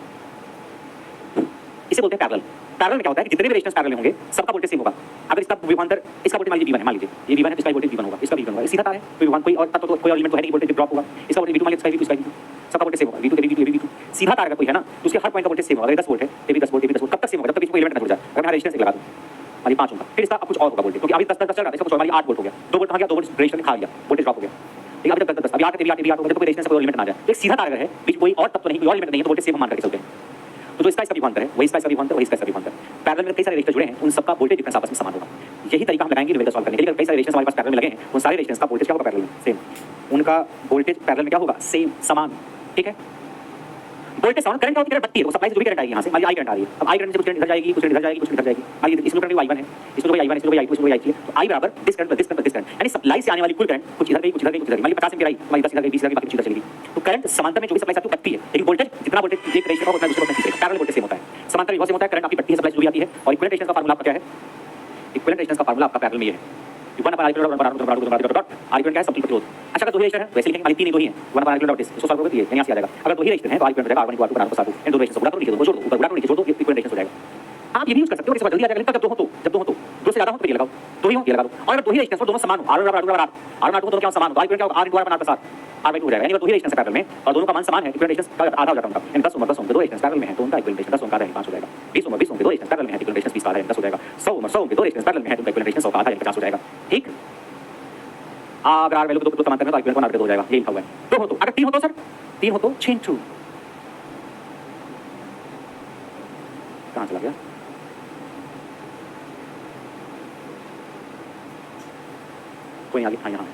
Speaker 1: इसे बोलते हैं पैरेलल। पैरेलल में क्या होता है कि जितने भी रेजिस्टेंस पैरेलल में होंगे सबका वोल्टेज सेम होगा। अगर इसका विभवांतर, इसका वोल्टेज मान लीजिए V1 है, मान लीजिए ये V1 है, इसका वोल्टेज V1 होगा, इसका V1 होगा, सीधा तार है, कोई विभवांतर कोई और तत्व तो कोई और एलिमेंट तो है नहीं, वोल्टेज ड्रॉप होगा। इसका वोल्टेज V2 मान लीजिए, इसका V2, इसका V2, सबका वोल्टेज सेम होगा, V2 के V2 V2। सीधा तार अगर कोई है ना तो उसके हर पॉइंट का वोल्टेज सेम होगा। अगर 10 वोल्ट है तो भी 10 वोल्ट, 10 वोल्ट, कब तक सेम होगा, जब तक इसको एलिमेंट ना जुड़ जाए। अगर मैं रेजिस्टेंस लगा दूं मान 5 होगा, फिर इसका अब कुछ और होगा वोल्टेज, क्योंकि अभी 10 चल रहा है, इसका कुछ और मान 8 वोल्ट हो गया, 2 वोल्ट कहां गया, 2 वोल्ट रेजिस्टर ने खा लिया, वोल्टेज ड्रॉप हो गया। ठीक है, अभी तक 10 अभी 8 हो गया, कोई रेजिस्टेंस कोई एलिमेंट ना जाए। तो एक सीधा तार अगर है, बीच कोई और तत्व नहीं, कोई और एलिमेंट नहीं है, तो वोल्टेज सेम हम मान करके चलते हैं। तो जो इसका विभवांतर है वही इसका विभवांतर, वही इसका विभवांतर। पैरेलल में कई सारे रेजिस्टर जुड़े हैं, उन सबका वोल्टेज डिफरेंस आपस में समान होगा। यही तरीका हम लगाएंगे न्यूमेरिकल सॉल्व करने के लिए। कई सारे रेजिस्टेंस हमारे पास पैरेलल में लगे हैं, उन सारे रेजिस्टेंस का वोल्टेज क्या होगा पैरेलल में सेम, उनका वोल्टेज पैरेलल में क्या होगा सेम, समान। ठीक है, वोल्टेज समान। करंट क्या होती है, सप्लाई से जो भी करंट आएगी यहाँ से, मान आई करंट आ रही है, अब आई करंट से कुछ करंट इधर जाएगी, कुछ करंट इधर जाएगी, कुछ करंट इधर जाएगी। मान लीजिए इसमें करंट I1 है, इसमें I1 है, इसमें I2, इसमें I3 है, तो I बराबर this current this current this current, यानी सप्लाई से आने वाली कुल करंट कुछ इधर गई, कुछ इधर गई, कुछ इधर गई। मान लीजिए 50 एम्पीयर आई, मान 10 इधर गई, 20 इधर गई, बाकी कुछ इधर चली गई। तो करंट समांतर में जो भी सप्लाई आती है बढ़ती है, लेकिन वोल्टेज जितना वोल्टेज एक रेजिस्टर का उतना दूसरे का तीसरे का पैरेलल वोल्टेज सेम होता है। समांतर विभव सेम होता है, करंट आपकी बढ़ती है, सप्लाई जो भी आती है। और इक्विवेलेंट रेजिस्टेंस का फार्मूला आपका क्या है, इक्विवेलेंट रेजिस्टेंस का फार्मूला आपका पैरेलल में ये है, 1/R क्या है, अच्छा अगर दो ही रेजिस्टर है वैसे लिखेंगे, मान 3 दो ही है, 1/R इसको सॉल्व करोगे तो ये यहाँ से आ जाएगा। अगर दो ही रेजिस्टर है तो R हो जाएगा, R1 R2 बराबर 7 इन दो रेजिस्टर को गुणा करो, नीचे दो जोड़ दो, ऊपर गुणा करो, नीचे जोड़ दो, इक्विवेलेंट रेजिस्टेंस हो जाएगा। आप ये भी यूज कर सकते हो, इससे जल्दी आ जाएगा। जब दो हो तो, जब दो हो तो, दो से ज्यादा हो तो ये लगाओ, दो ही हो ये लगा दो। और अगर दो ही रेजिस्टेंस हो दोनों समान हो, R1 R2 R1 R2 दोनों क्या समान हो, R क्या होगा, R × R+R R/2 हो जाएगा। यानी दो ही रेजिस्टेंस पैरेलल में और दोनों का मान समान है, इक्विवेलेंट रेजिस्टेंस का आधा हो जाता है उनका। यानी 10 ओम 10 ओम के दो रेजिस्टेंस पैरेलल में है तो उनका इक्विवेलेंट रेजिस्टेंस 10 ओम का आधा है 5 हो जाएगा। 20 ओम के दो रेजिस्टेंस पैरेलल में है, इक्विवेलेंट रेजिस्टेंस 20 का आधा है 10 हो जाएगा। 100 ओम के दो रेजिस्टेंस पैरेलल में है तो इक्विवेलेंट रेजिस्टेंस 100 का आधा है 50 हो जाएगा। ठीक, अगर R वैल्यू को दो समांतर में तो इक्विवेलेंट R/2 हो जाएगा, ये लिखा हुआ है। दो हो तो, अगर 3 हो तो सर 3 हो तो 6 कहां चला गया, कोई आगे, हाँ यहाँ।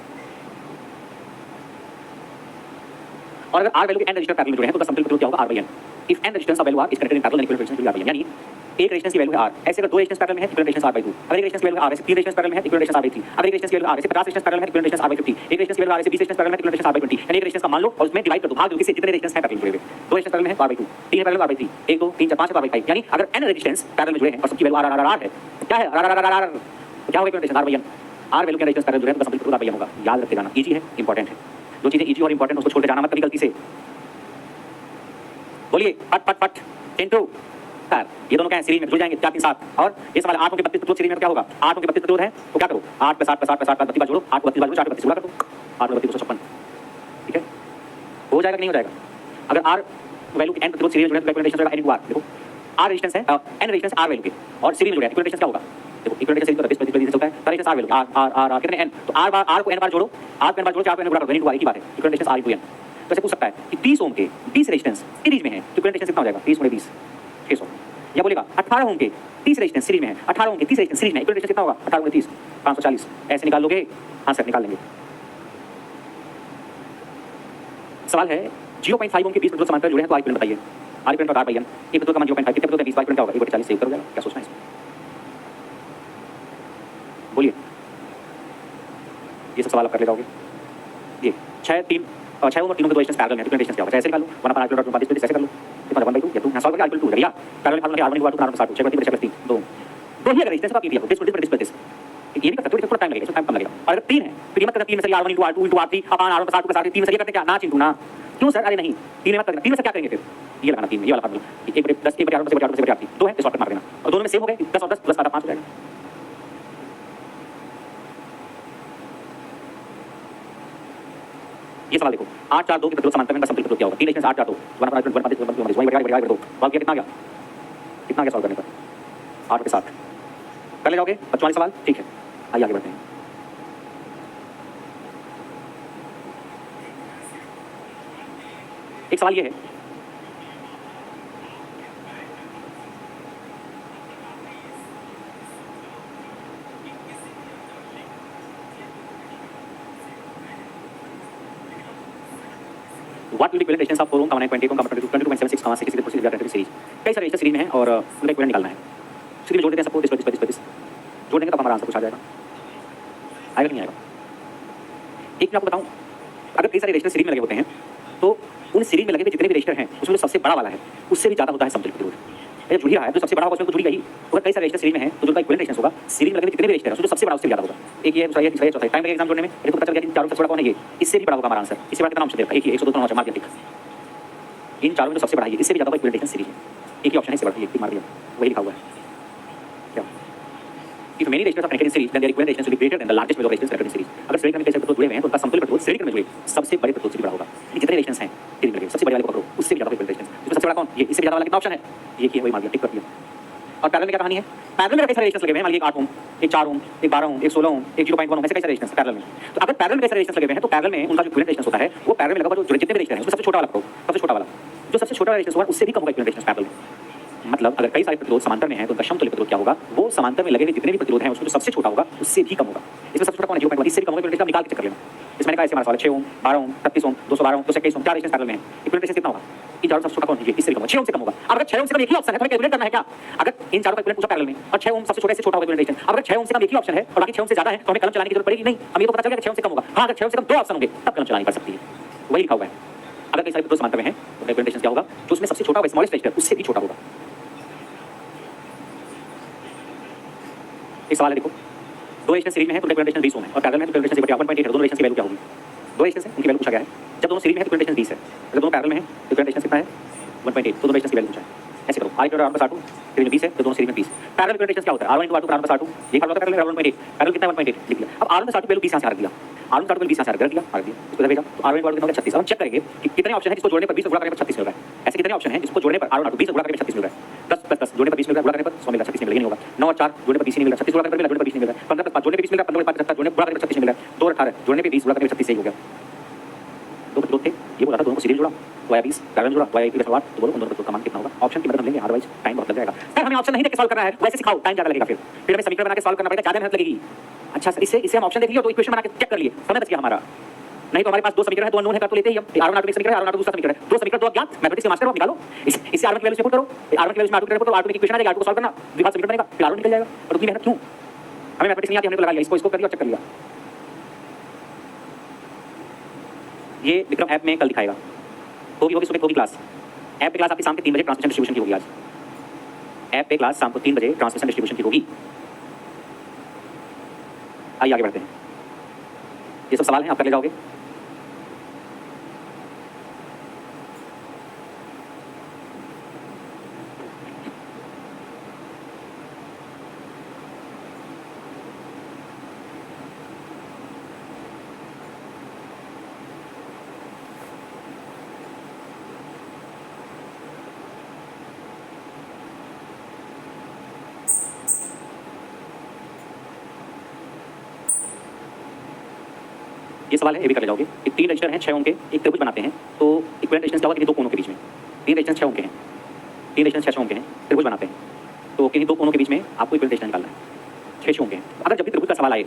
Speaker 1: और अगर R वैल्यू के n रजिस्टर पैरेलल में जुड़े हैं तो समतुल्य प्रतिरोध क्या होगा, R/n। If n resistance of value R is connected in parallel, equivalent resistance will be R/n। यानी एक रेजिस्टेंस की वैल्यू है R, ऐसे अगर दो रेजिस्टेंस पैरेलल में है इक्विवेलेंट रेजिस्टेंस R/2। अगर एक रेजिस्टेंस की वैल्यू R ऐसे 3 रेजिस्टेंस पैरेलल में है इक्विवेलेंट रेजिस्टेंस R/3। अगर एक रेजिस्टेंस की वैल्यू R ऐसे 50 रेजिस्टेंस पैरेलल में है इक्विवेलेंट रेजिस्टेंस R/50। एक रेजिस्टेंस की वैल्यू R ऐसे 20 रेजिस्टेंस पैरेलल में इक्विवेलेंट रेजिस्टेंस R/20। यानी एक रेजिस्टेंस का मान लो और उसमें डिवाइड कर दो, भाग दो किससे, जितने रेजिस्टेंस हैं पैरेलल जुड़े हुए। दो रेजिस्टेंस पैरेलल में है तो R/2, 3 पैरेलल R/3, 1 2 3 4 5 R/5। यानी अगर n रेजिस्टेंस पैरेलल में जुड़े हैं और सबकी वैल्यू R है, क्या है R क्या होगा, equivalent resistance R/n। R value के रेजिस्टेंस पैरेलल जुड़े हैं तो समतुल्य प्रतिरोध R/n होगा। याद रखते जाना, इजी है, इंपॉर्टेंट है। जो चीजें इजी और इंपॉर्टेंट उसको छोड़ते जाना मत कभी गलती से। बोलिए पट पट पट चिंटू सर, ये दोनों क्या है, सीरीज में जुड़ जाएंगे 4 3 7। और ये सवाल 8 के 32 प्रतिरोध सीरीज में क्या होगा, 8 के 32 प्रतिरोध है तो क्या करो, 8 + 8 + 8 + 8 32 बार जोड़ो, 8 को 32 बार जोड़ो, 4 को 32 गुणा कर दो, 8 × 32 256। ठीक है, हो जाएगा कि नहीं हो जाएगा। अगर R वैल्यू के n प्रतिरोध सीरीज में जुड़े तो इक्विवेलेंट रेजिस्टेंस होगा n × R। देखो R रेजिस्टेंस है, n रेजिस्टेंस R वैल्यू के और सीरीज में जुड़े हैं, इक्विवेलेंट रेजिस्टेंस क्या होगा, देखो इक्विवेलेंट रेजिस्टेंस 30 प्रतिशत चलता है, रेजिस्टेंस R वैल्यू R कितने n, तो R को n बार जोड़ो, R को n बार जोड़ो, 4 को n गुणा करो, n × R एक ही बात है, इक्विवेलेंट रेजिस्टेंस R × n। तो ऐसे पूछ सकता है कि 30 ओम के 20 रेजिस्टेंस सीरीज में है तो इक्विवेलेंट रेजिस्टेंस कितना हो जाएगा, 30 × 20 600। या बोलेगा 18 ओम के 30 रेजिस्टेंस सीरीज में है, 18 ओम के 30 रेजिस्टेंस सीरीज में इक्विवेलेंट रेजिस्टेंस कितना होगा, 18 × 30 540। ऐसे निकाल लोगे, हाँ सर निकाल लेंगे। सवाल है 0.5 ओम के 20 प्रतिरोध समांतर जुड़े हैं तो R इक्विवेलेंट बताइए। R इक्विवेलेंट और R/n, एक प्रतिरोध का मान 0.5, कितने प्रतिरोध है 20 क्या होगा, 1/40 सेव करोगे, क्या सोचना है इसमें, बोलिए। ये सब सवाल आप कर ले जाओगे। ये 6 ओम और 3 ओम के दो रेजिस्टेंस पैरेलल में, इक्विवेलेंट रेजिस्टेंस क्या होगा, ऐसे निकाल लो, 1/R + 32 ऐसे कर लो, कितना 1/2 या 2 यहाँ सॉल्व करके R = 2 या पैरेलल फार्मूला R1 = R2 6 + 3 2 दो ही अगर रेजिस्टेंस का पीडीएफ दिस ये भी कर सकते हो, थोड़ा टाइम लगेगा, टाइम कम लगेगा। और अगर 3 है फिर ये मत करना 3 में से R1 * R2 * R3 अपान R1 + R2 + R3 3 में से ये करते क्या ना चिंटू ना, क्यों सर? अरे नहीं 3 में मत करना, 3 में से क्या करेंगे फिर? ये लगाना 3 में, ये वाला फार्मूला 1/10 1/R1 + R2 + R3 2 है, तो शॉर्टकट मार देना और दोनों में सेम हो गए 10 और 10 + आधा 5 हो जाएगा। ये सवाल देखो 8 4 2 के प्रतिरोध समांतर में इनका समतुल्य प्रतिरोध क्या होगा? 3 रेजिस्टेंस 8 4 2 1 1 1 1 1 वही बढ़िया 2 सॉल्व किया कितना गया? कितना गया सॉल्व करने पर? 8 के साथ कर ले जाओगे 45 सवाल, ठीक है। आइए आगे बढ़ते हैं। एक सवाल ये है What will be equivalent resistance of 4 ohm, 9.8 ohm, 22.76, 66 series? कई सारे रेजिस्टर सीरीज में हैं और उनका इक्विवेलेंट निकालना है। सीरीज में जोड़ देते हैं सबको 20 जोड़ देंगे तो हमारा आंसर कुछ आ जाएगा। आएगा कि नहीं आएगा? एक मैं आपको बताऊं, अगर कई सारे रेजिस्टर सीरीज में लगे होते हैं तो उन सीरीज में लगे हुए जितने भी रेजिस्टर हैं उसमें जो सबसे बड़ा वाला है उससे भी ज्यादा होता है समतुल्य प्रतिरोध। जब जुड़ ही रहा है तो सबसे बड़ा होगा उसमें तो जुड़ ही गई। अगर कई सारे रेजिस्टर सीरीज में हैं तो जो उनका इक्विवेलेंट रेजिस्टेंस होगा सीरीज में लगे हुए जितने भी रेजिस्टर हैं उसमें जो सबसे बड़ा उससे ज्यादा होगा। एक ये दूसरा ये तीसरा ये चौथा टाइम लगेगा एग्जाम जोड़ने में, ये तो पता चल गया कि चारों सबसे बड़ा कौन है, ये इससे भी बड़ा होगा हमारा आंसर। इससे बड़ा कितना ऑप्शन देगा? एक ही 102 मार दिया टिक। इन चारों में जो सबसे बड़ा है इससे भी ज्यादा इक्विवेलेंट रेजिस्टेंस सीरीज है। एक ही ऑप्शन है इससे बड़ा, ये मार दिया वही लिखा हुआ है क्या? If many resistors are connected in series, then their equivalent resistance will be greater than the largest value of resistance connected in series. अगर श्रेणी क्रम में कई सारे प्रतिरोध जुड़े हुए हैं तो उनका समतुल्य प्रतिरोध श्रेणी क्रम में जुड़े सबसे बड़े प्रतिरोध से भी बड़ा होगा। जितने रेजिस्टेंस हैं सीरीज में लगे सबसे बड़े वाले को पकड़ो उससे भी ज्यादा इक्विवेलेंट रेजिस्टेंस। इसमें सबसे बड़ा कौन? ये। इससे भी ज्यादा वाला कितना ऑप्शन है? ये की है वही मार दिया टिक कर दिया। और पैरेलल में क्या कहानी है? पैरेलल में कई सारे रेजिस्टेंस लगे हुए हैं, मान लीजिए 8 ओम, एक 4 ओम, एक 12 ओम, एक 16 ओम, एक 0.1 ओम, ऐसे कई सारे रेजिस्टेंस पैरेलल में। तो अगर पैरेलल में कई सारे रेजिस्टेंस लगे हुए हैं तो पैरेलल में उनका जो इक्विवेलेंट रेजिस्टेंस होता है वो पैरेलल में लगा हुआ जो जितने भी रेजिस्टेंस हैं उसमें सबसे छोटा वाला पकड़ो, सबसे छोटा वाला। जो सबसे छोटा रेजिस्टेंस होगा उससे भी कम होगा इक्विवेलेंट रेजिस्टेंस पैरेलल में। मतलब अगर कई सारे प्रतिरोध समांतर में हैं तो उनका समतुल्य प्रतिरोध क्या होगा? वो समांतर में लगे हुए जितने भी प्रतिरोध हैं उसमें जो सबसे छोटा होगा उससे भी कम होगा। इसमें सबसे छोटा कौन है? 0.1, इससे भी कम होगा। निकाल के चेक कर लेना। इसमें मैंने कहा ऐसे हमारा सवाल 6 ओम, 12 ओम, 36 ओम, 212 ओम, 221 ओम, 4 रेजिस्टेंस पैरेलल में है। इक्विवेलेंट रेजिस्टेंस कितना होगा? इन चारों सबसे छोटा कौन है? इससे भी कम होगा, 6 ओम से कम होगा। अब अगर 6 ओम से कम एक ही ऑप्शन है तो कैलकुलेट करना है क्या? अगर इन चारों का इक्विवेलेंट पूछा पैरेलल में और 6 ओम सबसे छोटा, इससे छोटा होगा इक्विवेलेंट रेजिस्टेंस। अगर 6 ओम से कम एक ही ऑप्शन है और बाकी 6 ओम से ज्यादा है तो हमें कलम चलाने की जरूरत पड़ेगी नहीं। हमें तो पता चल गया कि 6 ओम से कम होगा। हां, अगर 6 ओम से कम दो ऑप्शन होंगे तब कलम चलानी पड़ सकती है, वही लिखा हुआ है। अगर कई सारे प्रतिरोध समांतर में हैं तो इक्विवेलेंट रेजिस्टेंस क्या होगा? जो उसमें सबसे छोटा होगा स्मॉलेस्ट रेजिस्टर उससे भी छोटा होगा। एक सवाल है देखो, दो रेजिस्टेंस सीरीज में है तो इक्विवेलेंट रेजिस्टेंस 20 ओम है और पैरेलल में तो इक्विवेलेंट रेजिस्टेंस 1.8 है। दोनों रेजिस्टेंस की वैल्यू क्या होगी? दो रेजिस्टेंस है उनकी वैल्यू पूछा गया है। जब दोनों सीरीज में है तो इक्विवेलेंट रेजिस्टेंस 20 है, अगर दोनों पैरेलल में है तो इक्विवेलेंट रेजिस्टेंस कितना है? 1.8। तो दोनों रेजिस्टेंस की वैल्यू पूछा है। ऐसे करो R = R + R2 सीरीज में 20 है तो दोनों सीरीज में 20। पैरेलल इक्विवेलेंट रेजिस्टेंस क्या होता है? R1 * R2 + R1 + R2 ये फार्मूला पैरेलल 1.8। पैरेलल कितना है? 1.8 लिख दिया। अब R1 + R2 वैल्यू 20 यहां से रख दिया, R1 + R2 वैल्यू 20 यहां से रख दिया, इसको इधर भेजा तो R1 * R2 कितना होगा? 36। अब हम चेक करेंगे कि कितने ऑप्शन हैं जिसको जोड़ने पर 20 गुणा करने पर 36 मिल रहा है। ऐसे कितने ऑप्शन हैं जिसको जोड़ने पर R1 R2 20 गुणा करने पर 36 मिल रहा है? 10 + 10 जोड़ने पर 20 मिल रहा है, गुणा करने पर 100 मिल रहा है, 36 मिल रहा है, नहीं होगा। 9 और 4 जोड़ने पर 20 नहीं मिल रहा, 36 गुणा करने पर जोड़ने पर 20 नहीं मिल रहा है। 15 + 5 जोड़ने पर 20 मिल रहा है, 15 + 5 75 जोड़ने पर गुणा करने पर 36 मिल रहा है। 2 और 18 जोड़ने पर 20 गुणा करने पर 36 सही हो गया। दो प्रतिरोध थे, ये बोला था दोनों को सीरीज जोड़ा तो आया 20, पैरेलल जोड़ा तो आया 21 सवाल। तो बोलो उन दोनों प्रतिरोध का मान कितना होगा? ऑप्शन की मदद हम लेंगे, अदरवाइज टाइम बहुत लग जाएगा। सर हमें ऑप्शन नहीं देके सॉल्व करना है, वैसे सिखाओ, टाइम ज्यादा लगेगा। फिर हमें समीकरण बना के सॉल्व करना पड़ेगा, ज्यादा मेहनत लगेगी। अच्छा सर इससे हम ऑप्शन देख लियो तो इक्वेशन बना के चेक कर लिए, समय बच गया हमारा। नहीं तो हमारे पास दो समीकरण है, दो अननोन है, कर तो लेते ही हम। R1 R2 एक समीकरण है, R1 R2 दूसरा समीकरण है। दो समीकरण दो अज्ञात, मैथमेटिक्स के मास्टर हो, आप निकालो। इससे R1 की वैल्यू से पुट करो, R1 की वैल्यू से R2 की वैल्यू पुट करो, R2 की इक्वेशन आ जाएगी, R2 को सॉल्व करना, द्विघात समीकरण बनेगा, फिर R1 निकल जाएगा। और उतनी मेहनत क्यों? हमें मैथमेटिक्स नहीं आती, हमने तो लगा लिया, इसको कर लिया, चेक कर लिया। ये विक्रम ऐप में कल दिखाएगा, होगी सुबह होगी क्लास। ऐप पे क्लास आपकी शाम के 3 बजे ट्रांसमिशन डिस्ट्रीब्यूशन की होगी। आज ऐप पे क्लास शाम को 3 बजे ट्रांसमिशन डिस्ट्रीब्यूशन की होगी। आइए आगे बढ़ते हैं। ये सब सवाल हैं, आप कर ले जाओगे। ये सवाल है, ये भी कर ले जाओगे। ये 3 रजिस्टर हैं 6 ओम के, एक त्रिभुज बनाते हैं तो इक्विवेलेंट रेजिस्टेंस क्या होगा? किन्हीं दो कोनों के बीच में। 3 रेजिस्टेंस 6 ओम के हैं, 3 रेजिस्टेंस 6 ओम के हैं, त्रिभुज बनाते हैं तो किन्हीं दो कोनों के बीच में आपको इक्विवेलेंट रेजिस्टेंस निकालना है। 6 ओम के हैं। अगर जब भी त्रिभुज का सवाल आए,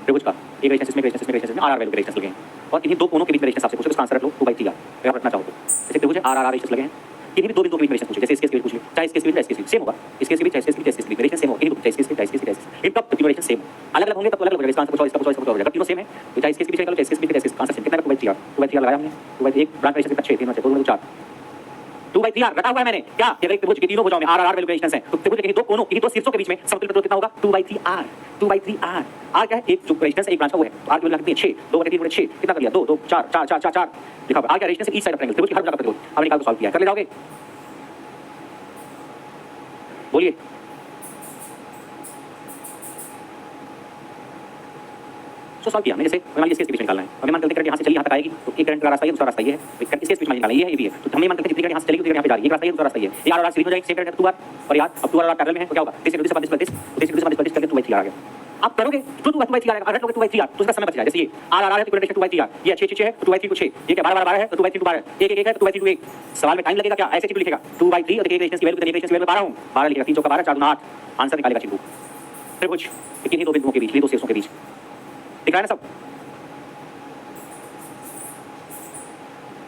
Speaker 1: त्रिभुज का एक रेजिस्टेंस इसमें, रेजिस्टेंस इसमें, रेजिस्टेंस में, R वैल्यू के रेजिस्टेंस लगे हैं और किन्हीं दो कोनों के बीच में रेजिस्टेंस आपसे पूछे, उसका आंसर रख लो 2/3 अगर रखना चाहो तो। जैसे त्रिभुज है R रेजिस्टेंस लगे हैं, किन्हीं भी दो बिंदुओं के बीच में रेजिस्टेंस पूछे, जैसे इसके बीच पूछ ली, चाहे इसके बीच, इसके बीच सेम होगा, इसके बीच, चाहे इसके बीच, इसके बीच रेजिस्टेंस सेम होगा, किन्हीं चाहे इसके बीच, इनका तीनों रेजिस्टेंस सेम अलग-अलग होंगे तब तो अलग होगा, इसका आंसर कुछ और, इसका कुछ और, इसका कुछ और हो जाएगा। तीनों सेम है तो चाहे इसके बीच निकालो, चाहे इसके बीच, इसका आंसर सेम। कितना 2/3 लगाया हमने, 2/3 लगाया। 1 ब्रांच रेजिस्टेंस कितना 6, 3 में से 2 में 4, 2/3r रटा हुआ है मैंने क्या, कि अगर एक त्रिभुज के तीनों भुजाओं में r वैल्यू रेजिस्टेंस है तो त्रिभुज के ही दो कोनों की दो शीर्षों के बीच में समतुल्य प्रतिरोध कितना होगा 2/3r 2/3r। r क्या है, एक जो रेजिस्टेंस है एक ब्रांच का वो है, तो r की वैल्यू कितनी है 6, 2 × 3 × 6 कितना कर लिया 2 2 4 4 4 4 4 लिखा हुआ। r क्या resistance each side of triangle, त्रिभुज की हर भुजा का प्रतिरोध। अब निकाल के सॉल्व किया, कर ले जाओगे, बोलिए। तो सॉल्व किया मैंने, जैसे मान लीजिए इसके बीच में निकालना है, हमें मान करते हैं यहाँ से चली यहाँ तक आएगी तो एक करंट का रास्ता है, दूसरा रास्ता ये है, इसके बीच में निकालना है, ये भी है, तो हमें मान करते हैं जितनी करंट यहाँ से चलेगी उतनी यहाँ पे जा रही है, एक रास्ता ये दूसरा रास्ता ये, ये आर सीरीज हो जाएगी, सेम करंट है 2r, और यार अब 2r पैरेलल में है तो क्या होगा, दिस इनटू दिस करके 2/3 आ गया। आप करोगे तो 2/3 आएगा, अगर लोगे 2/3 तो उसका समय बच जाए, जैसे ये r है तो इक्विवेलेंट 2/3r, ये 6 है तो 2/3 6, ये क्या 12 12 है तो 2/3 12 है, 1 1 है तो 2/3 1। सवाल में टाइम लगेगा क्या, ऐसे चिन्ह लिखेगा 2/3 और एक रेजिस्टेंस की वैल्यू कितनी, रेजिस्टेंस की वैल्यू 12 हूं, 12 लिखेगा, 3 चौका 12 4 2 8, आंसर निकालेगा चिन्ह त्रिभुज किन्हीं दो बिंदुओं के बीच, दो शीर्षों के बीच, दिख रहा है ना सब।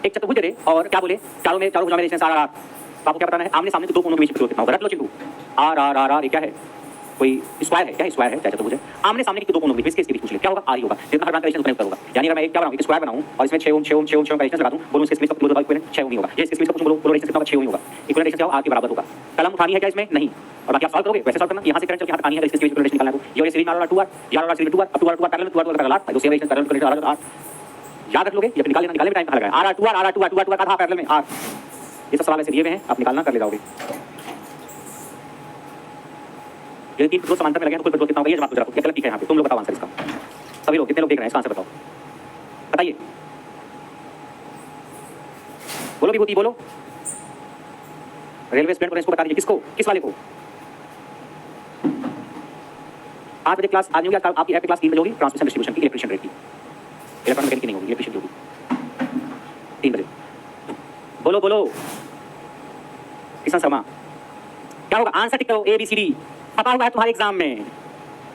Speaker 1: एक चतुर्भुज दे और क्या बोले, चारों भुजाओं में रेजिस्टेंस r आपको क्या बताना है, आमने सामने दो कोनों के बीच प्रतिरोध कितना होगा, रट लो चिन्ह r क्या है, कोई स्क्वायर है, क्या स्क्वायर है, चाहे चतुर्भुज है, आमने सामने के दो कोनों के बीच इसके बीच पूछ ले क्या होगा, r ही होगा, जितना हर ब्रांच का रेजिस्टेंस कनेक्ट होगा। यानी अगर मैं एक क्या बनाऊं, एक स्क्वायर बनाऊं और इसमें 6 ओम का रेजिस्टेंस लगा दूं, बोलूं इसके बीच का प्रतिरोध इक्विवेलेंट 6 ओम ही होगा, ये इसके बीच का कुछ बोलो रेजिस्टेंस कितना 6 ओम ही होगा, इक्विवेलेंट रेजिस्टेंस क्या r के बराबर होगा। कलम उठानी है क्या इसमें, नहीं, और बाकी आप सॉल्व करोगे वैसे सॉल्व करना, यहां से करंट चल के यहां तक आनी है, इसके बीच में निकालना है, ये सीरीज r 2r, यार r सीरीज 2r, अब 2r parallel 2r parallel r, तो सेम रेजिस्टेंस पैरेलल r याद रख लोगे, ये निकालने में टाइम कहां लगाया, r 2r का था पैरेलल में r, ये सब सवाल ऐसे दिए हुए हैं, आप निकालना कर ले जाओगे। ये तीन दो समांतर में लगे हैं तो कुल प्रतिरोध कितना होगा, ये जवाब पूछ रहा हूं, क्या गलत लिखा है यहाँ पे, तुम लोग बताओ आंसर इसका, सभी लोग कितने लोग देख रहे हैं इसका आंसर बताओ, बताइए, बोलो विभूति बोलो, रेलवे स्टूडेंट को इसको बता दीजिए, किसको, किस वाले को। 8 बजे क्लास आज नहीं होगी, आपकी ऐप क्लास 3 बजे होगी, ट्रांसमिशन डिस्ट्रीब्यूशन की, इलेक्ट्रिशियन रेट की, इलेक्ट्रॉनिक मैकेनिक की नहीं होगी, इलेक्ट्रिशियन की होगी 3 बजे। बोलो बोलो किशन शर्मा, क्या होगा आंसर टिक करो, ABCD पता हुआ है तुम्हारे एग्जाम में।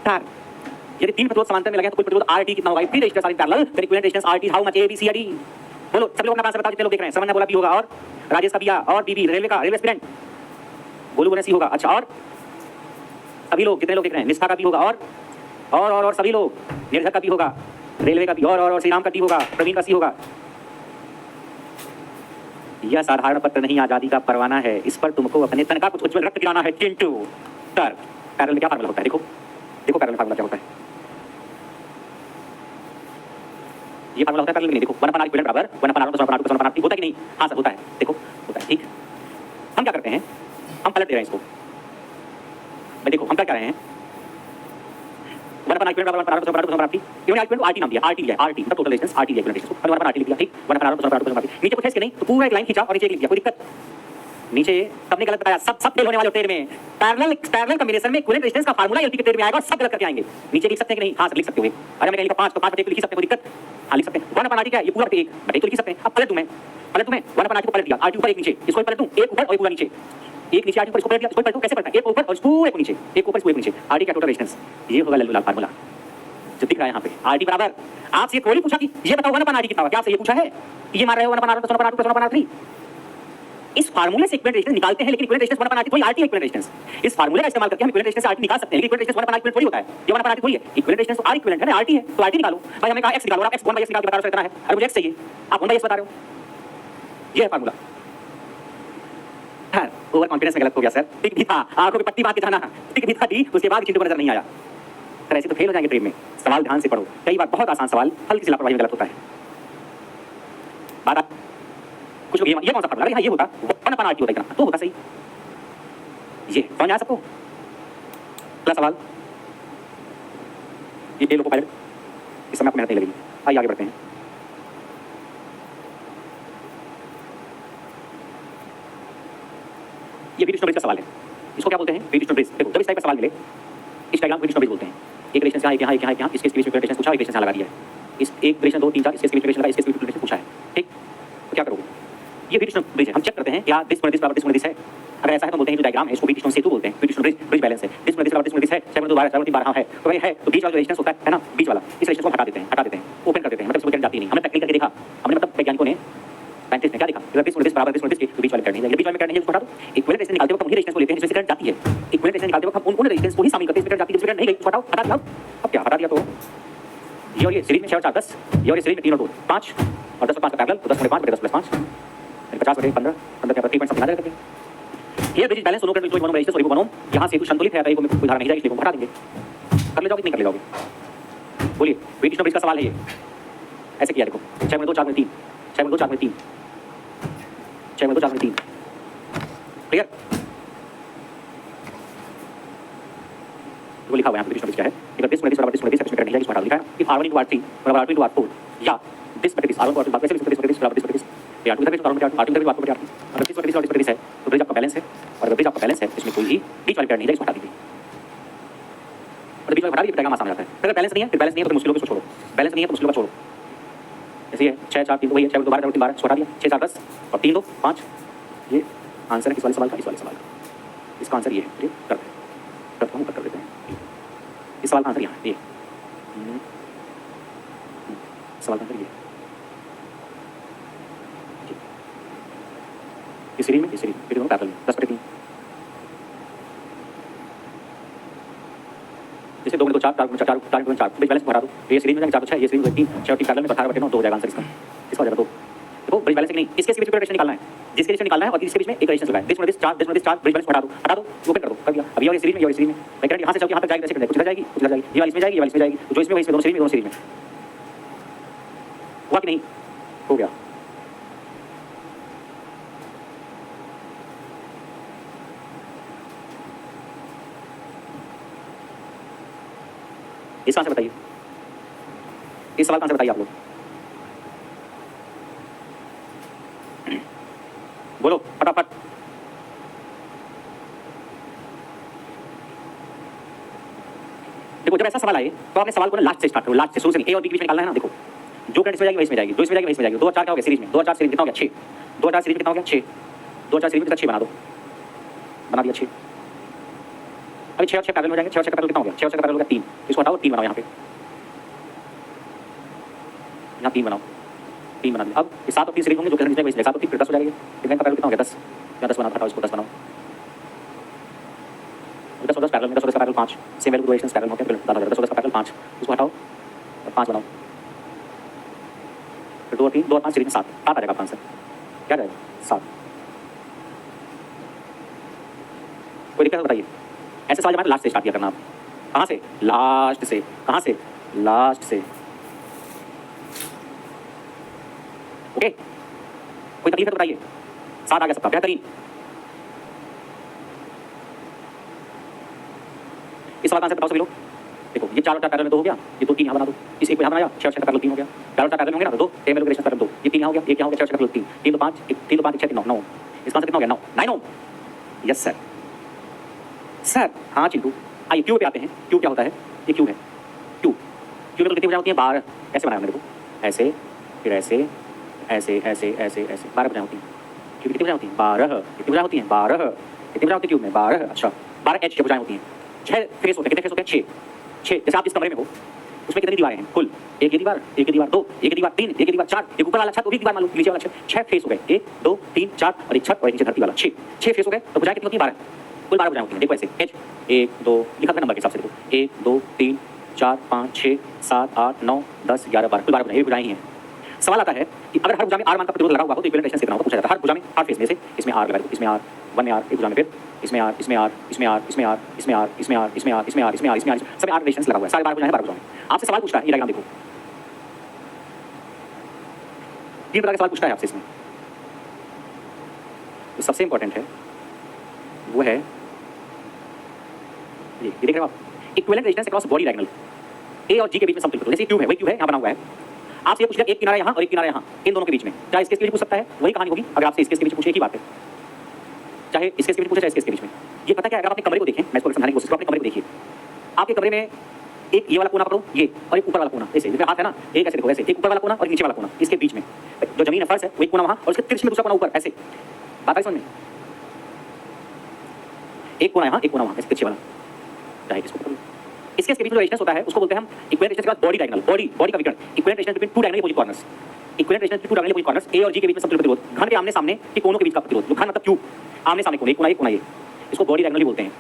Speaker 1: सर यदि तीन प्रतिरोध समांतर में लगे तो कुल प्रतिरोध RT कितना होगा, three resistors are in parallel, then equivalent resistance RT how much ABCD। बोलो सभी लोग अपना आंसर बताओ, जितने लोग देख रहे हैं। समझना बोला B होगा, और राजेश का B और BB रेलवे का, रेलवे एस्पिरेंट बोलू बोले C होगा। अच्छा और सभी लोग कितने लोग देख रहे हैं, निष्ठा का B होगा, और सभी लोग निर्धक का B होगा, रेलवे का B, और श्रीराम का D होगा, प्रवीण का C होगा। यह साधारण पत्र नहीं, आजादी का परवाना है, इस पर तुमको अपने तन का कुछ उज्जवल रक्त गिराना है चिंटू। सर पैरेलल में क्या फार्मूला होता है, देखो देखो पैरेलल फार्मूला क्या होता है, ये फार्मूला होता है पैरेलल में, देखो 1/r इक्विवेलेंट बराबर 1/r + 1/r + 1/r होता है कि नहीं, हां सर होता है, देखो होता है, ठीक। हम क्या करते हैं, हम पलट दे रहे हैं इसको, मैं देखो हम क्या कर रहे हैं, 1/r इक्विवेलेंट बराबर 1/r + 1/r + 1/r इन्होंने इक्विवेलेंट RT नाम दिया, RT लिया, RT मतलब टोटल रेजिस्टेंस RT लिया, इक्विवेलेंट रेजिस्टेंस 1/r RT लिख दिया, ठीक, 1/r + 1/r + 1/r नीचे कुछ है इसके नहीं, तो पूरा एक लाइन खींचा और नीचे एक लिख दिया, कोई दिक्कत नीचे सबने गलत बताया, सब फेल होने वाले होते में। पैरेलल कॉम्बिनेशन में इक्विवेलेंट रेजिस्टेंस का फार्मूला एलपी के टेर में आएगा और सब गलत करके आएंगे। नीचे लिख सकते हैं कि नहीं, हां सर लिख सकते हो। अगर मैं लिखा 5 तो 5 बटे लिख सकते हैं, कोई दिक्कत, हां लिख सकते हैं। 1/r क्या है, ये पूरा बटे 1 बटे तो लिख सकते हैं। अब पलट दूं मैं 1/r को पलट दिया, RT ऊपर एक नीचे, इसको पलट दूं एक ऊपर और पूरा नीचे, एक नीचे RT ऊपर, इसको पलट दिया, इसको पलट दूं, कैसे पलटा, एक ऊपर और पूरे को नीचे, एक ऊपर पूरे नीचे, RT का टोटल रेजिस्टेंस, ये होगा लल्लू लाल फार्मूला जो दिख रहा है यहाँ पे। RT बराबर आपसे कोई पूछा कि ये बताओ 1/r कितना होगा, क्या आपसे ये पूछा है, ये मार रहे हो 1/r + 1/r + 1/r 3। इस फार्मूले से इक्विवेलेंट रेजिस्टेंस निकालते हैं, लेकिन इक्विवेलेंट रेजिस्टेंस 1/r थोड़ी RT इक्विवेलेंट रेजिस्टेंस, इस फार्मूले का इस्तेमाल करके हम इक्विवेलेंट रेजिस्टेंस से RT निकाल सकते हैं, लेकिन इक्विवेलेंट रेजिस्टेंस 1/r इक्विवेलेंट थोड़ी होता है, ये 1/r थोड़ी है, इक्विवेलेंट रेजिस्टेंस तो R इक्विवेलेंट है ना, RT है तो RT निकालो। भाई हमने कहा x निकालो, आप x 1/s निकाल के बता रहे हो कितना है, अरे मुझे x चाहिए, आप 1/s बता रहे हो, ये है फार्मूला। हां ओवर कॉन्फिडेंस में गलत हो गया सर, टिक भी था, आंखों पे पट्टी बांध के जाना, टिक भी था दी, उसके बाद चिंटू को नजर नहीं आया। सर ऐसे तो फेल हो जाएंगे ट्रेन में, सवाल ध्यान से पढ़ो, कई बार बहुत आसान सवाल हल्की सी लापरवाही में गलत होता है। बात कुछ लोग ये कौन सा फार्मूला, ये होता 1/r होता है इतना, तो होता सही, ये समझ आया सबको। अगला सवाल, ये लोगों को पायलट, इस समय आपको मेहनत नहीं लगेगी, आइए आगे बढ़ते हैं। ये वीट-स्टोन ब्रिज का सवाल है, इसको क्या बोलते हैं, वीट-स्टोन ब्रिज। देखो जब इस टाइप का सवाल मिले, इस डायग्राम को वीट-स्टोन ब्रिज बोलते हैं। एक रेजिस्टेंस यहाँ, एक यहाँ, एक यहाँ, एक यहाँ, इसके बीच में रेजिस्टेंस पूछा, एक रेजिस्टेंस लगा दिया है, इस एक रेजिस्टेंस 2 3 4 इसके बीच में लगा, इसके बीच में रेजिस्टेंस पूछा है, ठीक, तो क्या करोगे, ये वीट-स्टोन ब्रिज है, हम चेक करते हैं क्या दिस बराबर दिस है, अगर ऐसा है तो बोलते हैं जो डायग्राम है इसको वीट-स्टोन सेतु बोलते हैं, वीट-स्टोन ब्रिज बैलेंस है, दिस बराबर दिस है, 7 2 12 7 3 12 है, तो भाई है तो बीच वाला जो रेजिस्टेंस होता है ना, बीच वाला, इस रेजिस्टेंस को हटा देते हैं, ओपन कर देते हैं, मतलब इसको करंट जाती नहीं, हमने टेक्निक करके देखा, हमने मतलब वैज्ञानिकों ने साइंटिस्ट ने क्या देखा, अगर दिस बराबर दिस के बीच वाले करंट नहीं है, बीच वाले करंट नहीं है उसको हटा दो। इक्विवेलेंट रेजिस्टेंस निकालते वक्त हम उन्हीं रेजिस्टेंस को लेते हैं जिसमें करंट जाती है, इक्विवेलेंट रेजिस्टेंस निकालते वक्त हम उन रेजिस्टेंस को ही शामिल करते हैं जिसमें करंट जाती है, जिसमें करंट नहीं गई उसको हटाओ, हटा दिया। अब क्या हटा दिया तो ये और ये सीरीज में 6 और 4 10, ये और ये सीरीज में 3 और 2 5 और 10 और 5 का पैरेलल, तो 10 × 5 = 10 + 5 50/15 15 3 पॉइंट समथिंग आ जाएगा। ये bridge balance no current which one resistance sorry one ohm यहाँ से कुछ संतुलित है, को कोई धारा नहीं जाएगी, इसलिए को हटा देंगे। कर ले जाओगे नहीं कर ले जाओगे? बोलिए वेट ब्रिज का सवाल है ये। ऐसे किया देखो 6 2 4 3 6 2 4 3 6 2 4 3 क्लियर? वो लिखा हुआ है यहाँ पे क्या है, अगर दिस बराबर दिस इसमें करंट नहीं जाएगी, इसको हटा लिखा है कि R1 * R3 बराबर R2 * R4 या दिस बराबर दिस R1 * R2 वैसे दिस बराबर this R2 * R1 R2 * R4 अगर दिस है तो ब्रिज आपका बैलेंस है, और अगर ब्रिज आपका बैलेंस है इसमें कोई भी बीच वाली करंट नहीं जाएगी, इसको हटा दीजिए। और बीच वाली हटा दीजिए, डायग्राम आसान आता है। अगर बैलेंस नहीं है फिर बैलेंस नहीं है तो मुश्किलों को छोड़ो, बैलेंस नहीं है तो मुश्किलों का छोड़ो। ऐसे ही है 6 4 3 2 वही है, 6 2 12 3 12 हटा दिया, 6 4 10 और 3 2 5। ये आंसर है इस वाले सवाल का, इस वाले सवाल का। इसका आंसर ये है, ठीक करते हैं कर देते हैं। इस सवाल का आंसर यहाँ ये सवाल का आंसर ये इस सीरीज में फिर दोनों पैरेलल में 10/3 जैसे 2 में 2 4 4 4 4 4 4 ब्रिज बैलेंस को हटा दो, ये सीरीज में जाएगा 4 तो 6 ये सीरीज में 3 6 और 3 पैरेलल में 18/9 2 हो जाएगा आंसर इसका हो जाएगा। तो देखो ब्रिज बैलेंस नहीं, इसके बीच में रेजिस्टेंस निकालना है, जिसके बीच में निकालना है और इसके बीच में एक रेजिस्टेंस लगाए, दिस 4 ब्रिज बैलेंस हटा दो ओपन कर दो, कर दिया। अब ये वाली सीरीज में ये वाली सीरीज में मैं करंट यहाँ से चल के यहाँ तक जाएगी, कैसे कुछ इधर जाएगी कुछ इधर जाएगी, ये वाली इसमें जाएगी ये वाली इसमें जाएगी, जो इसमें वही इसमें दोनों सीरीज में हुआ कि नहीं हो गया। इसका आंसर बताइए, इस सवाल का आंसर बताइए आप लोग, बोलो फटाफट। देखो जब ऐसा सवाल आए तो आपने सवाल को लास्ट से स्टार्ट करो, लास्ट से शुरू से नहीं, ए और बी के बीच में निकालना है ना। देखो जो करंट इसमें जाएगी वही इसमें जाएगी, जो इसमें जाएगी वही इसमें जाएगी। 2 और 4 क्या हो गया सीरीज में, 2 और 4 सीरीज कितना हो गया 6, 2 और 4 सीरीज में कितना हो गया 6, 2 और 4 सीरीज में 6 बना दो, बना दिया 6। अभी 6 और 6 पैरेलल हो जाएंगे, 6 और 6 पैरेलल कितना हो गया 6 और 6 पैरेलल हो गया 3, इसको हटाओ 3 बनाओ, यहाँ पे यहाँ 3 बनाओ, 3 बना दिया। अब 7 और 3 सीरीज होंगे जो करंट इसमें वही 7 और 3 फिर 10 हो जाएगी, फिर का पैरेलल कितना हो गया 10, या 10 बनाओ, हटाओ इसको 10 बनाओ, 10 और 10 पैरेलल में 10 और 10 parallel 5 same value resistance parallel हो गया, फिर 10 और 10 पैरेलल 5 इसको हटाओ और 5 बनाओ, फिर 2 और 3 2 और 5 सीरीज में 7 आ जाएगा आपका आंसर, क्या जाएगा 7। कोई दिक्कत बताइए? ऐसे सवाल जब लास्ट से स्टार्ट किया करना, आप कहाँ से लास्ट से, कहाँ से लास्ट से, ओके कोई तकलीफ है तो बताइए। 7 आ गया सबका, बेहतरीन। इस सवाल का आंसर बताओ सभी लोग। देखो ये 4 और 4 पैरेलल में 2 हो गया, ये 2 3 यहाँ बना दो, इस एक को यहाँ बनाया, 6 और 6 पैरेलल 3 हो गया, 4 और 4 पैरेलल होंगे ना तो 2 10 रेजिस्टेंस पैरेलल 2, ये 3 यहाँ हो गया, एक यहाँ हो गया, 6 और 6 पैरेलल 3 3 2 5 3 2 5 6 3 9 इसका आंसर कितना हो गया 9 ओम। यस सर, सर हाँ चिंटू। आइए क्यू पे आते हैं, क्यू क्या होता है, ये क्यू है, क्यू में तो कितनी वजह होती है 12, ऐसे बनाया मैंने, देखो ऐसे फिर ऐसे ऐसे ऐसे ऐसे ऐसे 12 वजह होती है क्यू की, कितनी वजह होती है 12, कितनी वजह होती है 12, कितनी वजह होती है क्यू में 12, अच्छा 12 एच वजह होती हैं, 6 फेस होते हैं, कितने फेस होते हैं 6, जैसे आप जिस कमरे में हो उसमें कितनी दीवारें हैं कुल, एक ये दीवार 2 एक दीवार 3 एक दीवार 4 एक ऊपर वाला छत वो भी दीवार मान लो, नीचे वाला छत, 6 फेस हो गए, 1 2 3 4 और एक छत और नीचे धरती वाला 6 फेस हो गए, तो भुजाएं कितनी होती है 12, कुल 12 भुजाएं होती हैं। देखो ऐसे एच 1 2 लिखा था नंबर के हिसाब से, देखो 1 2 3 4 5 6 7 8 9 10 11 12 कुल 12 भुजाएं, ये भुजाएं ही हैं। सवाल आता है कि अगर हर भुजा में R मान का प्रतिरोध लगा हुआ हो तो इक्विवेलेंट रेजिस्टेंस कितना होगा, पूछा जाता है। हर भुजा में हर फेस में से इसमें R लगा दो, इसमें R 1 में R, एक भुजा में फिर इसमें R इसमें R इसमें R इसमें R इसमें R इसमें R इसमें R इसमें R इसमें R इसमें R सब R रेजिस्टेंस लगा हुआ है, सारे 12 भुजाएं 12 भुजाएं। आपसे सवाल पूछता है, ये डायग्राम देखो, 3 प्रकार के सवाल पूछता है आपसे इसमें। जो सबसे इंपॉर्टेंट है वो है ये देख रहे हो आप, equivalent resistance across body diagonal, A और जी के बीच में समतुल्य। जैसे क्यू है, वही क्यू है यहाँ बना हुआ है, आपसे ये पूछ लिया एक किनारा यहाँ और एक किनारा यहाँ, इन दोनों के बीच में, चाहे इसके बीच पूछ सकता है, वही कहानी होगी अगर आपसे इसके बीच पूछे, एक ही बात है, चाहे इसके बीच पूछे चाहे इसके बीच में। ये पता क्या है, अगर आप अपने कमरे को देखें, मैं इसको समझाने की कोशिश करूं, अपने कमरे को देखिए, आपके कमरे में एक ये वाला कोना पकड़ो, ये और एक ऊपर वाला कोना, ऐसे हाथ है ना, एक ऐसे देखो, ऐसे एक ऊपर वाला कोना और नीचे वाला कोना, इसके बीच में जो जमीन है फर्श है वही कोना वहाँ, और उसके तिरछे में दूसरा कोना ऊपर, ऐसे बात आई समझ में, एक कोना यहाँ एक कोना वहाँ, ऐसे तिरछे वाला, चाहे इसको पकड़ लो। इसके बीच में जो रेजिस्टेंस होता है उसको बोलते हैं हम इक्विवेलेंट रेजिस्टेंस के बाद बॉडी डायगोनल, बॉडी का विकर्ण, equivalent resistance between two diagonally opposite corners, equivalent resistance between two diagonally opposite corners, A और जी के बीच में समतुल्य प्रतिरोध, घन के आमने सामने के कोनों के बीच का प्रतिरोध, घन मतलब क्यूब, आमने सामने कोने, एक कोना ये, इसको बॉडी डायगोनली बोलते हैं।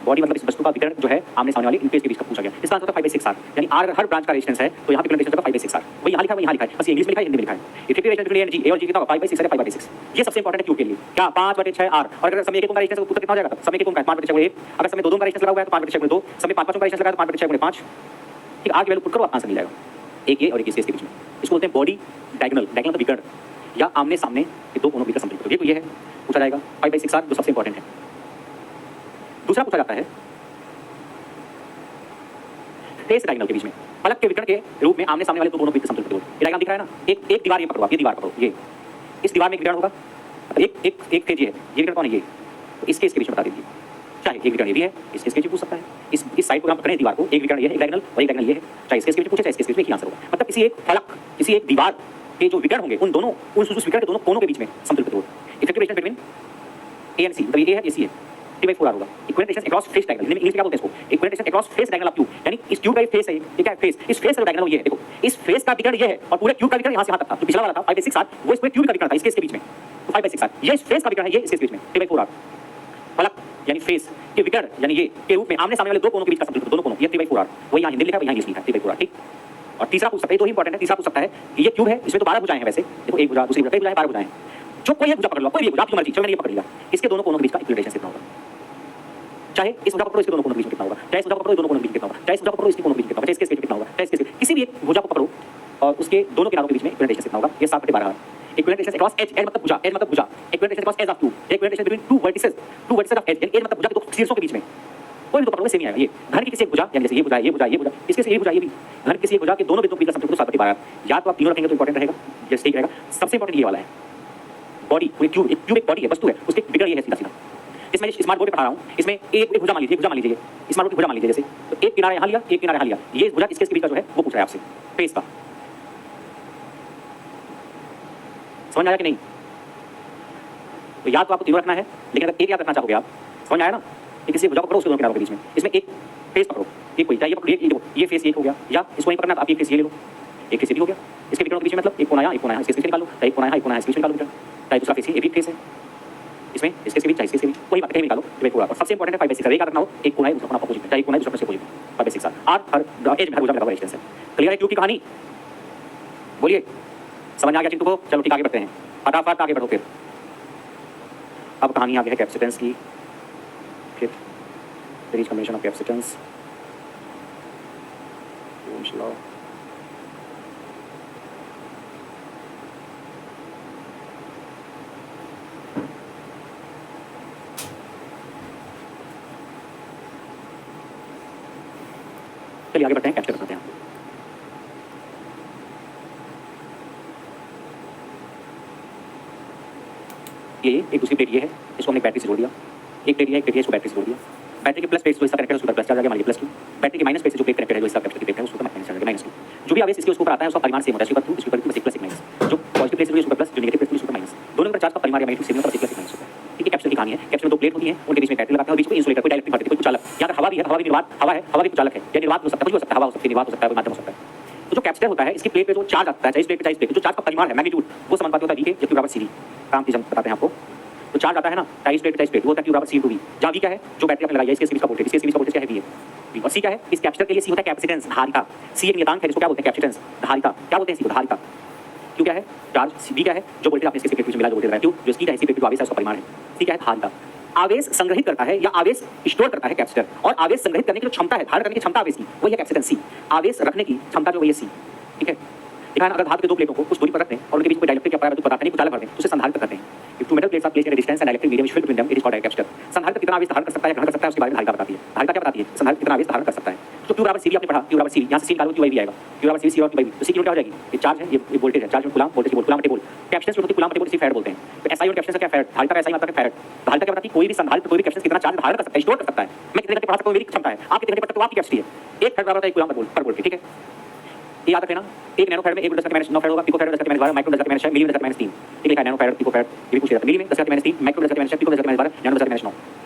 Speaker 1: बॉडी मतलब इस वस्तु का विकर्ण जो है आमने सामने वाले इन पेज के बीच का पूछा गया। इसका आंसर होता है 5/6 आर, यानी आर अगर हर ब्रांच का रेजिस्टेंस है तो यहाँ पे रेजिस्टेंस होगा 5/6 आर। वही यहाँ लिखा है, वही यहाँ लिखा है, बस इंग्लिश में लिखा है, हिंदी में लिखा है। Effective resistance between a and g, a और जी कितना होगा 5/6 है, 5/6। ये सबसे इंपॉर्टेंट है क्यू के लिए। क्या 5/6 आर, और अगर समय 1 ओम का रेजिस्टेंस तो कितना हो जाएगा, समय 1 ओम का 5/6 समय 2 का रेजिस्टेंस लगा हुआ है तो 5/6 समय 5 का रेजिस्टेंस लगा है तो 5/6 ठीक। आर की वैल्यू पुट करो, आंसर मिल जाएगा। एक ये और एक इस के बीच में, इसको बोलते हैं बॉडी डायगोनल, डायगोनल का विकर्ण या आमने सामने ये दो कोनों के बीच का समतुल्य। ये तो ये है, पूछा जाएगा 5/6 आर, जो सबसे इंपॉर्टेंट है। दूसरा पूछा जाता है फेस डायगोनल के बीच में, फलक के विकर्ण के रूप में आमने सामने वाले दो कोनों के बीच का समतुल्य प्रतिरोध। ये डायग्राम दिख रहा है ना, एक दीवार ये पकड़ो आप, ये दीवार पकड़ो, ये इस दीवार में एक विकर्ण होगा, एक फेज ये है, ये विकर्ण कौन है, ये तो इसके बीच में बता दीजिए। चाहे एक विकर्ण ये भी है, इसके बीच पूछ सकता है, इस साइड को हम पकड़े दीवार को, एक विकर्ण ये है, एक डायगोनल और एक डायगोनल ये है, चाहे इसके बीच पूछे चाहे इसके बीच में, एक ही आंसर होगा। मतलब किसी एक फलक, किसी एक दीवार के जो विकर्ण होंगे उन दोनों उस विकर्ण के दोनों कोनों के बीच में समतुल्य प्रतिरोध। Effective resistance between a and c, मतलब ये है, ये सी है, T/4 R होगा। Equivalent resistance across face diagonal, English में क्या बोलते हैं इसको, equivalent resistance across face diagonal of cube, यानी इस क्यू का फेस है, ये क्या है फेस, इस फेस का डायगोनल ये है, देखो इस फेस का विकर्ण ये है और पूरे क्यू का विकर्ण यहां से यहां तक था, जो पिछला वाला था 5/6 आर, वो इस पूरे क्यू का विकर्ण था इसके बीच में, तो 5/6 आर, ये इस फेस का विकर्ण है, ये इसके बीच में T/4 R। फलक यानी फेस के विकर्ण यानी ये के रूप में आमने सामने वाले दो कोनों के बीच का समतुल्य, दोनों कोनों, ये T/4 R, वही यहां हिंदी लिखा है, यहां इंग्लिश लिखा है T/4 R, ठीक। और तीसरा पूछ सकता है, ये दो ही इंपॉर्टेंट है, तीसरा पूछ सकता है कि ये क्यूब है, इसमें तो 12 भुजाएं हैं वैसे, देखो एक भुजा दूसरी भुजा, कई भुजाएं 12 भुजाएं हैं, जो कोई एक भुजा पकड़ लो, कोई भी भुजा आपकी मर्जी, चलो मैंने ये पकड़ लिया, इसके दोनों कोनों के बीच का इक्विवेलेंट रेजिस्टेंस कितना होगा, चाहे इस भुजा को पकड़ो इसके दोनों कोनों के बीच में कितना होगा, चाहे इस भुजा को पकड़ो दोनों कोनों के बीच में कितना होगा, चाहे इस भुजा को पकड़ो इसके कोनों के बीच में कितना होगा, चाहे इसके बीच में कितना होगा, चाहे इसके किसी भी एक भुजा को पकड़ो और उसके दोनों किनारों के बीच में इक्विवेलेंट रेजिस्टेंस कितना होगा, ये 7/12 है। Equivalent resistance across edge, edge मतलब भुजा, एज मतलब भुजा, equivalent resistance across edge of cube, equivalent resistance between two vertices of edge, edge मतलब भुजा के दो शीर्षों के बीच में, कोई भी तो पकड़ो सेम ही आएगा। ये घन की किसी एक भुजा, यानी जैसे ये भुजा, ये भुजा, ये भुजा, इसके से ये भुजा, ये भी घन किसी एक भुजा के दोनों बिंदुओं के बीच का समतुल्य 7/12। या तो आप तीनों रखेंगे तो इंपॉर्टेंट रहेगा, जैसे ठीक रहेगा। सबसे इंपॉर्टेंट ये वाला है, बॉडी, पूरी क्यूब, एक बॉडी है, वस्तु है, उसके विकर्ण ये है सीधा सीधा। इसमें स्मार्ट बोर्ड पे पढ़ा रहा हूं, इसमें एक भुजा मान लीजिए, भुजा मान लीजिए, स्मार्ट बोर्ड की भुजा मान लीजिए, जैसे तो एक किनारा यहां लिया, एक किनारा यहां लिया, ये भुजा किसके बीच का जो है वो पूछ रहा है आपसे, फेस का। समझ आया कि नहीं? तो या तो आपको तीनों रखना है, लेकिन अगर एक याद रखना चाहोगे आप, समझ आया ना, कि किसी भुजा को पकड़ो उसके दोनों किनारों के बीच में, इसमें एक फेस पकड़ो, एक कोई चाहिए पकड़ो, ये देखो ये फेस एक हो गया, या इसको नहीं पकड़ना तो आप ये फेस ये ले लो, एक फेस ये भी हो गया, इसके विकर्णों के बीच में मतलब एक कोना यहाँ, एक कोना यहाँ, इसके बीच निकालो, चाहे एक कोना यहाँ, एक कोना यहाँ, इसके बीच निकालो, चाहे दूसरा फेस ये भी फेस है, इसमें इसके बीच, चाहे इसके बीच, कोई बात कहीं निकालो, T/4 R। सबसे इंपॉर्टेंट है 5/6 आर, एक याद रखना हो, एक कोना है दूसरा कोना अपोजिट, चाहे एक कोना है दूसरा अपोजिट, 5/6 आर हर एज में हर भुजा में लगा हुआ रेजिस्टेंस है। क्लियर है क्यू की कहानी? बोलिए, समझ आ गया चिंटू को? चलो ठीक, आगे बढ़ते हैं, फटाफट आगे बढ़ो। फिर अब कहानी आगे है कैपेसिटेंस की, फिर series combination of capacitance, Ohm's law, चलिए आगे बढ़ते हैं, कैप्चर करते हैं। ये एक दूसरी प्लेट ये है, इसको हमने बैटरी से जोड़ दिया, एक प्लेट ये है, एक प्लेट ये, इसको बैटरी से जोड़ दिया। बैटरी के प्लस प्लेट जो इसका कनेक्टेड है उसका प्लस चार्ज आ गया, मान लीजिए +2। बैटरी के माइनस प्लेट से जो प्लेट कनेक्टेड है, जो इसका कैपेसिटर की प्लेट है, उसका माइनस चार्ज आ गया, -2। जो भी आवेश इसके उसके ऊपर आता है उसका परिमाण सेम होता है, इसके ऊपर 2, इसके ऊपर 2, +1 माइनस। जो पॉजिटिव प्लेट से उसके ऊपर प्लस, जो नेगेटिव प्लेट से उसके ऊपर माइनस, दोनों का चार्ज का परिमाण या मैग्नीट्यूड सेम होता है, +1 माइनस होता है। ठीक है, कैपेसिटर की कहानी है। कैपेसिटर में दो प्लेट होती हैं, उनके बीच में बैटरी लगाते हैं और बीच में इंसुलेटर, कोई डाइलेक्ट्रिक पार्टिकल, कोई चालक, या हवा भी है, हवा भी निर्वात, हवा है, हवा भी चालक है, या निर्वात हो सकता है, कुछ हो सकता है, हवा हो सकती है, निर्वात हो सकता है, कोई माध्यम हो सकता है। तो जो कैपेसिटर होता है, इसकी प्लेट पे जो चार्ज आता है, चाहे इस प्लेट पे चाहे इस प्लेट पे, जो चार्ज का परिमाण है, मैग्नीट्यूड, वो समानुपाती होता है V के, जबकि बराबर CV। काम की हम बताते हैं आपको। तो चार्ज आता है ना, चाहे इस प्लेट पे चाहे इस प्लेट, वो होता है Q बराबर C/V। जहाँ V क्या है, जो बैटरी आपने लगाई है, इसके बीच का वोल्टेज, इसके बीच का वोल्टेज क्या है, V है। और C क्या है, इस कैपेसिटर के लिए C होता है कैपेसिटेंस, धारिता। C एक नियतांक है, जिसको क्या बोलते हैं, कैपेसिटेंस, धारिता। क्या बोलते हैं C को, धारिता। Q क्या है, चार्ज। V क्या है, जो वोल्टेज आपने इसके प्लेट के बीच मिला, जो वोल्टेज लगाया, Q जो इसकी क्या है, इसी प्लेट पे जो आवेश है उसका परिमाण है। C क्या है, धारिता। आवेश संग्रहित करता है या आवेश स्टोर करता है कैपेसिटर, और आवेश संग्रहित करने की जो क्षमता है, धारण करने की क्षमता आवेश की, वही है कैपेसिटेंस C। आवेश रखने की क्षमता जो वही है C। ठीक है, दिखा ना, अगर धातु के दो प्लेटों को कुछ दूरी पर रखते हैं और उनके बीच में डाइलेक्ट्रिक या परावैद्युत पदार्थ नहीं, कुछ चालक भरते हैं, तो उसे संधारित्र कहते हैं। If two metal plates are placed in a distance and electric medium is filled between them, it is called a capacitor। संधारित्र कितना आवेश धारण कर सकता है, ग्रहण कर सकता है, उसके बारे में धारिता बताती है। धारिता क्या बताती है, संधारित्र कितना आवेश धारण कर सकता है। तो Q बराबर CV आपने पढ़ा, Q बराबर CV, यहाँ से C निकालो, Q भी आएगा, Q बराबर CV, C और Q भी। तो C क्या हो जाएगी, ये चार्ज है, ये वोल्टेज है, चार्ज में कूलाम, वोल्टेज कूलाम बटे वोल्ट। कैपेसिटेंस जो होती है कूलाम बटे वोल्ट, इसे फैराड बोलते हैं। तो SI और कैपेसिटेंस का क्या फैराड, धारिता का SI मतलब फैराड। धारिता क्या बताती है, कोई भी संधारित्र, कोई भी कैपेसिटेंस कितना चार्ज धारण कर सकता है, स्टोर कर सकता है। मैं कितने घंटे पढ़ा सकता हूं, मेरी क्षमता है, आप कितने घंटे पढ़ते हो, आपकी कैपेसिटी है। 1 फैराड बराबर है 1 कूलाम पर वोल्ट। ठीक है, ये याद रखना, 1 नैनो फैराड में 1 × 10⁻9 फैराड होगा, पिको फैराड 10⁻12, माइक्रो 10⁻6, मिली में 10⁻3। ठीक है, नैनो फैराड, पिको फैराड, ये भी पूछ लेता है, मिली में 10⁻3, micro 10⁻6, pico 10⁻12, nano 10⁻9।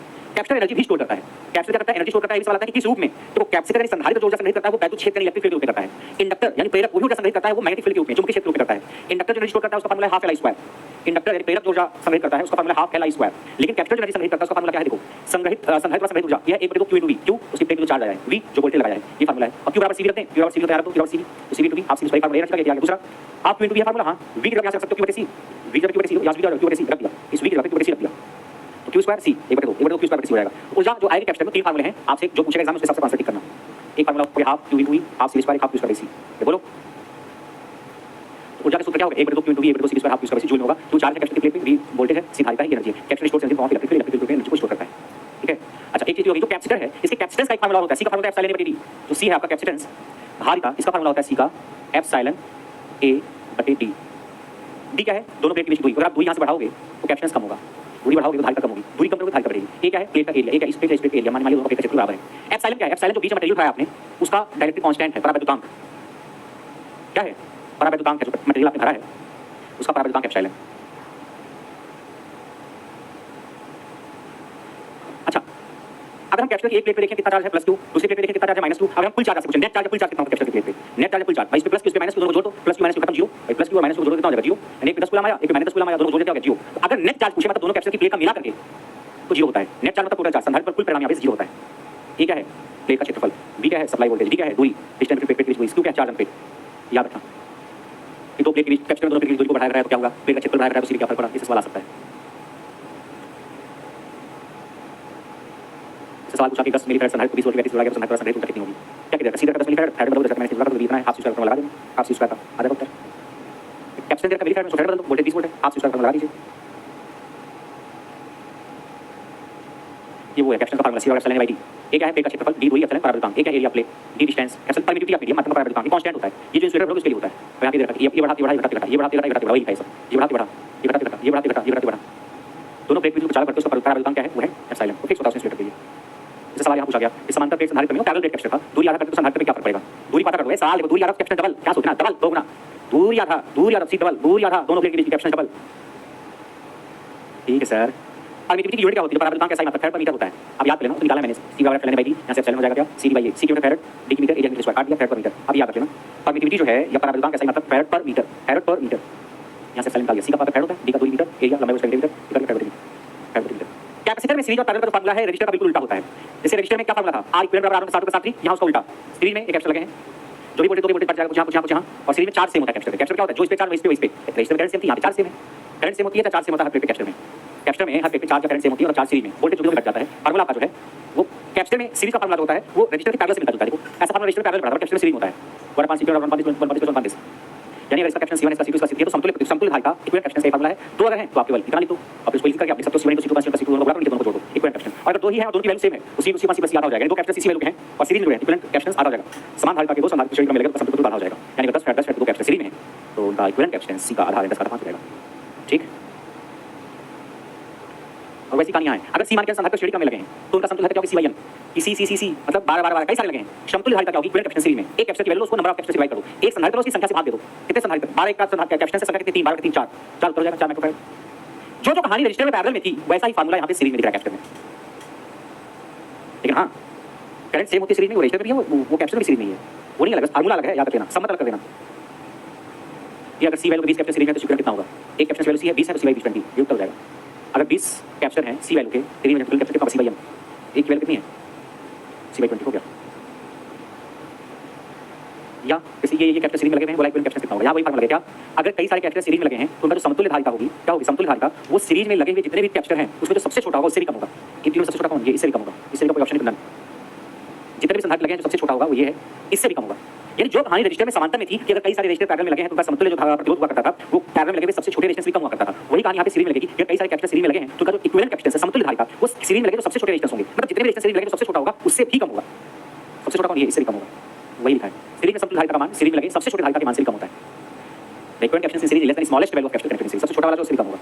Speaker 1: Capacitance capacitor energy भी स्टोर करता है। कैपेसिटर क्या करता है? एनर्जी स्टोर करता है। इस वाला है कि किस रूप में? तो कैपेसिटर यानी संधारित्र जो ऊर्जा संग्रहित करता है वो वैद्युत क्षेत्र यानी इलेक्ट्रिक फील्ड के रूप में करता है। इंडक्टर यानी प्रेरक वो भी ऊर्जा संग्रहित करता है, वो मैग्नेटिक फील्ड के रूप में, चुंबकीय क्षेत्र के रूप में करता है। इंडक्टर जो एनर्जी स्टोर करता है उसका फार्मूला है half L I square. Inductor यानी प्रेरक जो ऊर्जा संग्रहित करता है उसका formula half L I square. लेकिन कैपेसिटर जो एनर्जी संग्रहित करता है उसका फार्मूला क्या है? देखो, संग्रहित ऊर्जा यह 1/2 क्यू इनटू वी, क्यू उसकी प्लेट में जो चार्ज आया है, वी जो वोल्टेज लगाया है, ये फार्मूला है। और क्यू बराबर सीवी रखते हैं, क्यू बराबर सीवी तैयार हो, क्यू बराबर सीवी, तो सीवी टू वी आप सीवी फार्मूला रख दिया। दूसरा आप क्यू इनटू वी फार्मूला, हां वी की जगह यहां से रख सकते हो क्यू बटे सी, वी की जगह क्यू बटे सी, यहां से क्यू बटे सी रख दिया, इस वी की जगह क्यू बटे सी रख दिया, तो क्यू स्क्वायर सी 1/2 क्यू स्क्वायर बटे सी हो जाएगा। ऊर्जा जो आएगी कैपेसिटर में तीन फार्मूले हैं, आपसे जो पूछेगा एग्जाम में उसके हिसाब से आंसर टिक करना। एक फार्मूला कोई half q into v, half c square, half q square बटे सी, ये बोलो ऊर्जा का सूत्र क्या होगा? 1/2 q into v 1/2 c square half q square बटे सी जूल होगा। जो चार्ज है कैपेसिटर की प्लेट में, वी वोल्टेज है, सी धारिता है, एनर्जी है। Capacitor store energy form electric field energy को स्टोर करता है। ठीक है, अच्छा एक चीज होगी जो कैपेसिटर है, इसके कैपेसिटेंस का एक फार्मूला होता है, सी का फार्मूला एप्सिलॉन ए बटे डी। तो सी है आपका कैपेसिटेंस, धारिता इसका फार्मूला होता है सी का एप्सिलॉन ए बटे डी। डी क्या है? दोनों प्लेट के बीच दूरी। अगर आप दूरी यहां से बढ़ाओगे तो कैपेसिटेंस कम होगा, दूरी बढ़ाओगे तो धारिता कम होगी, दूरी कम करोगे तो धारिता बढ़ेगी। ए क्या है? प्लेट का एरिया, ए क्या? इस प्लेट का एरिया, मान लीजिए दोनों प्लेट का क्षेत्र बराबर है। एप्सिलॉन क्या है? एप्सिलॉन जो बीच में मटेरियल उठाया आपने उसका डायरेक्टली कांस्टेंट है, परावैद्युतांक क्या है? परावैद्युतांक है, जो मटेरियल आपने भरा है उसका परावैद्युतांक एप्सिलॉन। अच्छा, अगर हम कैपेसिटर की एक प्लेट पे देखें कितना चार्ज है? +q, दूसरी प्लेट पे देखें कितना चार्ज है? -2। अगर हम कुल चार्ज से पूछें, नेट चार्ज कितना होगा कैपेसिटर की प्लेट पे? नेट चार्ज कुल चार्ज, भाई इस पे +q इस पे -q दोनों को जोड़ दो, +q -q खत्म 0, भाई +q और -q जोड़ दो कितना हो जाएगा? 0। यानी एक पे 10 कूलम आया, एक पे -10 कूलम आया, दोनों को जोड़ देते हो 0। तो अगर नेट चार्ज पूछे मतलब दोनों कैपेसिटर की प्लेट का मिला करके तो 0 होता है। नेट चार्ज मतलब टोटल चार्ज, संधारित्र पर कुल परिणामी आवेश 0 होता है। ये क्या है? प्लेट का क्षेत्रफल। बी क्या है? Supply voltage. डी क्या है? दूरी, डिस्टेंस बिटवीन प्लेट के बीच। q क्या है? Charge on plate. याद रखना कि दो प्लेट के बीच कैपेसिटर दोनों प्लेट के बीच दूरी को बढ़ाया रहा है तो क्या होगा? प्लेट का क्षेत्रफल बढ़ाया रहा है तो सीधी क्या फर्क पड़ा? इससे सवाल आ सकता है। सवाल पूछा कि 10 मिलीफेरेड संधारित्र को 20 वोल्ट की बैटरी से जोड़ा गया तो संधारित्र संधारित्र ऊर्जा कितनी होगी? क्या किया? सीधा 10 मिलीफेरेड फेरेड बदल दो, मैंने जोड़ा तो इतना है, हाफ सी स्क्वायर फॉर्मूला लगा देना, हाफ सी स्क्वायर का आधा उत्तर। कैपेसिटर का मिलीफेरेड में फेरेड बदल दो, वोल्टेज 20 वोल्ट है, हाफ सी स्क्वायर फॉर्मूला लगा दीजिए। ये वो है कैपेसिटर का फार्मूला, सी और एप्सिलॉन बाय डी। ए क्या है? प्लेट का क्षेत्रफल, डी दूरी, एप्सिलॉन परावैद्युतांक। ए क्या है? Area plate, D distance, epsilon permittivity of medium, माध्यम का परावैद्युतांक। ये कांस्टेंट होता है, ये जो इंसुलेटर होगा उसके लिए होता है। तो यहां पे देखा ये बढ़ाते बढ़ा, ये बढ़ाते घटा, ये बढ़ाते घटा, ये बढ़ाते बढ़ा, वही लिखा है सब। ये बढ़ाते बढ़ा, ये बढ़ाते घटा, ये बढ़ाते घटा, ये बढ़ाते बढ़ा, दोनों प्लेट को चालू करके उसका परावैद्युतांक क्या है? वो है एप्सिलॉन। तो फिक्स होता है इंसुलेटर के लिए। इस सवाल यहाँ पूछा गया कि समांतर प्लेट संधारित्र में पैरेलल प्लेट कैपेसिटर था, दूरी आधा करके तो संधारित्र में क्या फर्क पड़ेगा? दूरी को आधा कर दो, सवाल देखो, दूरी आधा कैपेसिटर डबल, क्या सोचना? डबल दोगुना, दूरी आधा सी डबल, दूरी आधा, दोनों प्लेट के बीच कैपेसिटर डबल। ठीक है सर। परमिटिविटी की यूनिट क्या होती है? परावैद्युतांक कैसा मतलब फेरेड पर मीटर होता है। अब याद कर लेना, तो निकाला मैंने, सी बराबर एप्सिलॉन बाय डी, यहां से एप्सिलॉन हो जाएगा क्या? सी बाय ए, सी मीटर फेरेड, डी की मीटर, एरिया मीटर स्क्वायर, काट दिया, फेरेड पर मीटर। अब याद रख लेना परमिटिविटी जो है या परावैद्युतांक कैसा मतलब फेरेड पर मीटर, फेरेड पर मीटर। यहां से एप्सिलॉन निकाल दिया, सी का पावर फेरेड होता है, डी का दूरी मीटर, एरिया लंबाई उसका मीटर, इधर फेरेड मीटर। कैपेसिटर में सीरीज और पैरेलल का फार्मूला है, रजिस्टर का बिल्कुल उल्टा होता है। जैसे रजिस्टर में क्या फार्मूला था? R इक्विवेलेंट बराबर R = 60, यहां उसका उल्टा। सीरीज में एक कैपेसिटर लगे हैं, जो भी वोल्टेज बढ़ जाएगा कुछ यहाँ, और सीरीज में चार्ज सेम होता है। कैपेसिटर क्या होता है? जो इस पे चार्ज इस पे, रजिस्टर में करंट सेम थी, यहां पे चार्ज सेम है, करंट सेम होती है तो चार्ज सेम होता है हर प्लेट पे। कैपेसिटर में हर प्लेट पे चार्ज या करंट सेम होती है और चार्ज सीरीज में, वोल्टेज जो घट जाता है। फार्मूला आपका जो है वो कैपेसिटर में सीरीज का फार्मूला होता है, वो रजिस्टर के पैरेलल से मिलता जुलता है। देखो ऐसा फार्मूला रजिस्टर पैरेलल बराबर कैपेसिटर में सीरीज होता है, 1/5 सीक्वेंस 1/5 यानी अगर इसका कैपेसिटेंस C1 इसका C2 इसका C3 तो समतुल्य धारिता इक्विवेलेंट कैपेसिटेंस का फार्मूला है। दो अगर हैं तो आप केवल इतना लिख दो, आप इसको लिख करके आप लिख सकते हो C1 को C2 C2 दोनों को बराबर दोनों को जोड़ दो, इक्विवेलेंट कैपेसिटेंस। और अगर दो ही हैं और दोनों की वैल्यू सेम है तो C C आधा हो जाएगा। दो कैपेसिटर C वैल्यू के हैं और सीरीज में हैं, इक्विवेलेंट कैपेसिटेंस आधा हो जाएगा। समान धारिता के दो संधारित्र श्रेणी में मिलेगा तो समतुल्य आधा हो जाएगा। यानी 10 फेरेड दो कैपेसिटर सीरीज में है तो उनका इक्विवेलेंट कैपेसिटेंस C का आधा 10 का 5 हो जाएगा। ठीक, और वैसी कहानियां हैं। अगर सी मान के संधारित्र श्रेणी में लगे हैं तो उनका समतुल्य क्या होगा? C/N, सी मतलब 12 कई सारे लगे हैं। समतुल्य धारिता क्या होगी? इक्विवेलेंट कैपेसिटेंस सीरीज में एक कैपेसिटर की वैल्यू उसको नंबर ऑफ कैपेसिटर से डिवाइड करो, एक संधारित्र उसकी संख्या से भाग दे दो। कितने संधारित्र? 12 एक का संधारित्र कैपेसिटेंस से संख्या कितनी? 3 12 3 4 चाल करो जाएगा 4 माइक्रोफैरड। जो कहानी रजिस्टर में पैरेलल में थी वैसा ही फार्मूला यहाँ पे सीरीज में दिख रहा है कैपेसिटर में। लेकिन हाँ करंट सेम होती है सीरीज में, वो रजिस्टर में भी है, वो कैपेसिटर भी सीरीज में ही है, वो नहीं अलग, फार्मूला अलग है, याद रख लेना, सम्मत अलग कर देना। ये अगर C वैल्यू 20 कैपेसिटर सीरीज में तो सीक्वेंस कितना होगा? एक कैपेसिटर वैल्यू C है 20 है तो C/20 20 ये उत्तर हो जाएगा। अगर 20 कैपेसिटर हैं C वैल्यू के सीरीज में कुल कैपेसिटर कितना? C/N, एक वैल्यू कितनी है? C/20 हो गया। या किसी ये कैपेसिटर सीरीज में लगे हैं, बोला इक्विवेलेंट कैपेसिटेंस कितना होगा? यहाँ वही फार्मूला लगे क्या? अगर कई सारे कैपेसिटर सीरीज में लगे हैं तो उनका जो समतुल्य धारिता होगी क्या होगी? समतुल्य धारिता वो सीरीज में लगे हुए जितने भी कैपेसिटर हैं उसमें जो सबसे छोटा होगा उससे भी कम होगा। इन तीनों में सबसे छोटा कौन? ये, इससे भी कम होगा, इससे भी कोई ऑप्शन नहीं। जितने भी संधारित्र लगे हैं जो सबसे छोटा होगा वो ये है, इससे भी कम होगा। यानी जो कहानी रजिस्टर में समांतर में थी कि अगर कई सारे रजिस्टर पैरेलल में लगे हैं तो उनका समतुल्य जो प्रतिरोध हुआ करता था वो पैरेलल में लगे हुए सबसे छोटे रजिस्टेंस भी कम हुआ करता था। वही कहानी यहाँ पे सीरीज में लगेगी कि कई सारे कैपेसिटर सीरीज में लगे हैं तो उनका जो इक्विवेलेंट कैपेसिटेंस है समतुल्य धारिता वो सीरीज में लगे तो सबसे छोटे रजिस्टेंस होंगे, मतलब जितने भी रजिस्टेंस सीरीज में लगे सबसे छोटा होगा उससे भी कम होगा। सबसे छोटा कौन? ये, इससे भी कम होगा, वही लिखा है। सीरीज में समतुल्य धारिता का मान सीरीज में लगे सबसे छोटे धारिता के मान से भी कम होता है। Equivalent capacitance series less than smallest value of capacitor connecting series, सबसे छोटा वाला जो उससे भी कम होगा।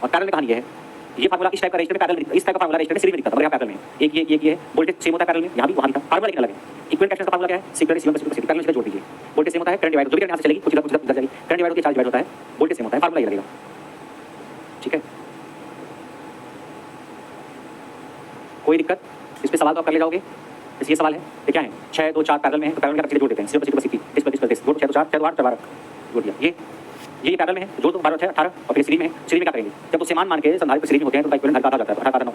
Speaker 1: और पैरेलल में कहानी ये है, ये फार्मूला इस टाइप का रजिस्टर में पैरेलल, इस टाइप का फार्मूला रजिस्टर में सीरीज में दिखता है, मगर यहाँ पैरेलल में एक ये है, वोल्टेज सेम होता है पैरेलल में, यहाँ भी वहाँ भी था, फार्मूला लेकिन अलग है। इक्विवेलेंट कैपेसिटेंस का फार्मूला क्या है? Sequence C1 C2 C3 parallel में जोड़ दीजिए, वोल्टेज सेम होता है, करंट डिवाइड जो भी करंट यहाँ से चलेगी कुछ इधर जाएगी, करंट डिवाइड होकर चार्ज डिवाइड होता है, वोल्टेज सेम होता है, फार्मूला ये लगेगा। ठीक है, कोई दिक्कत? इस पे सवाल तो आप कर ले जाओगे। जैसे ये सवाल है, ये क्या है? 6 2 4 पैरेलल में है, तो पैरेलल में सीधे जोड़ देते हैं। 0 + 30 + 30 + 30 जोड़ 6 2 4 6 2 8 12 जोड़ दिया। ये पैरेलल में है, जोड़ दो 12 6 18 और फिर सीरीज में है। सीरीज में क्या करेंगे? जब तो समान मान के संधारित्र सीरीज में होते हैं तो उनका इक्विवेलेंट आधा हो जाता है, 18 9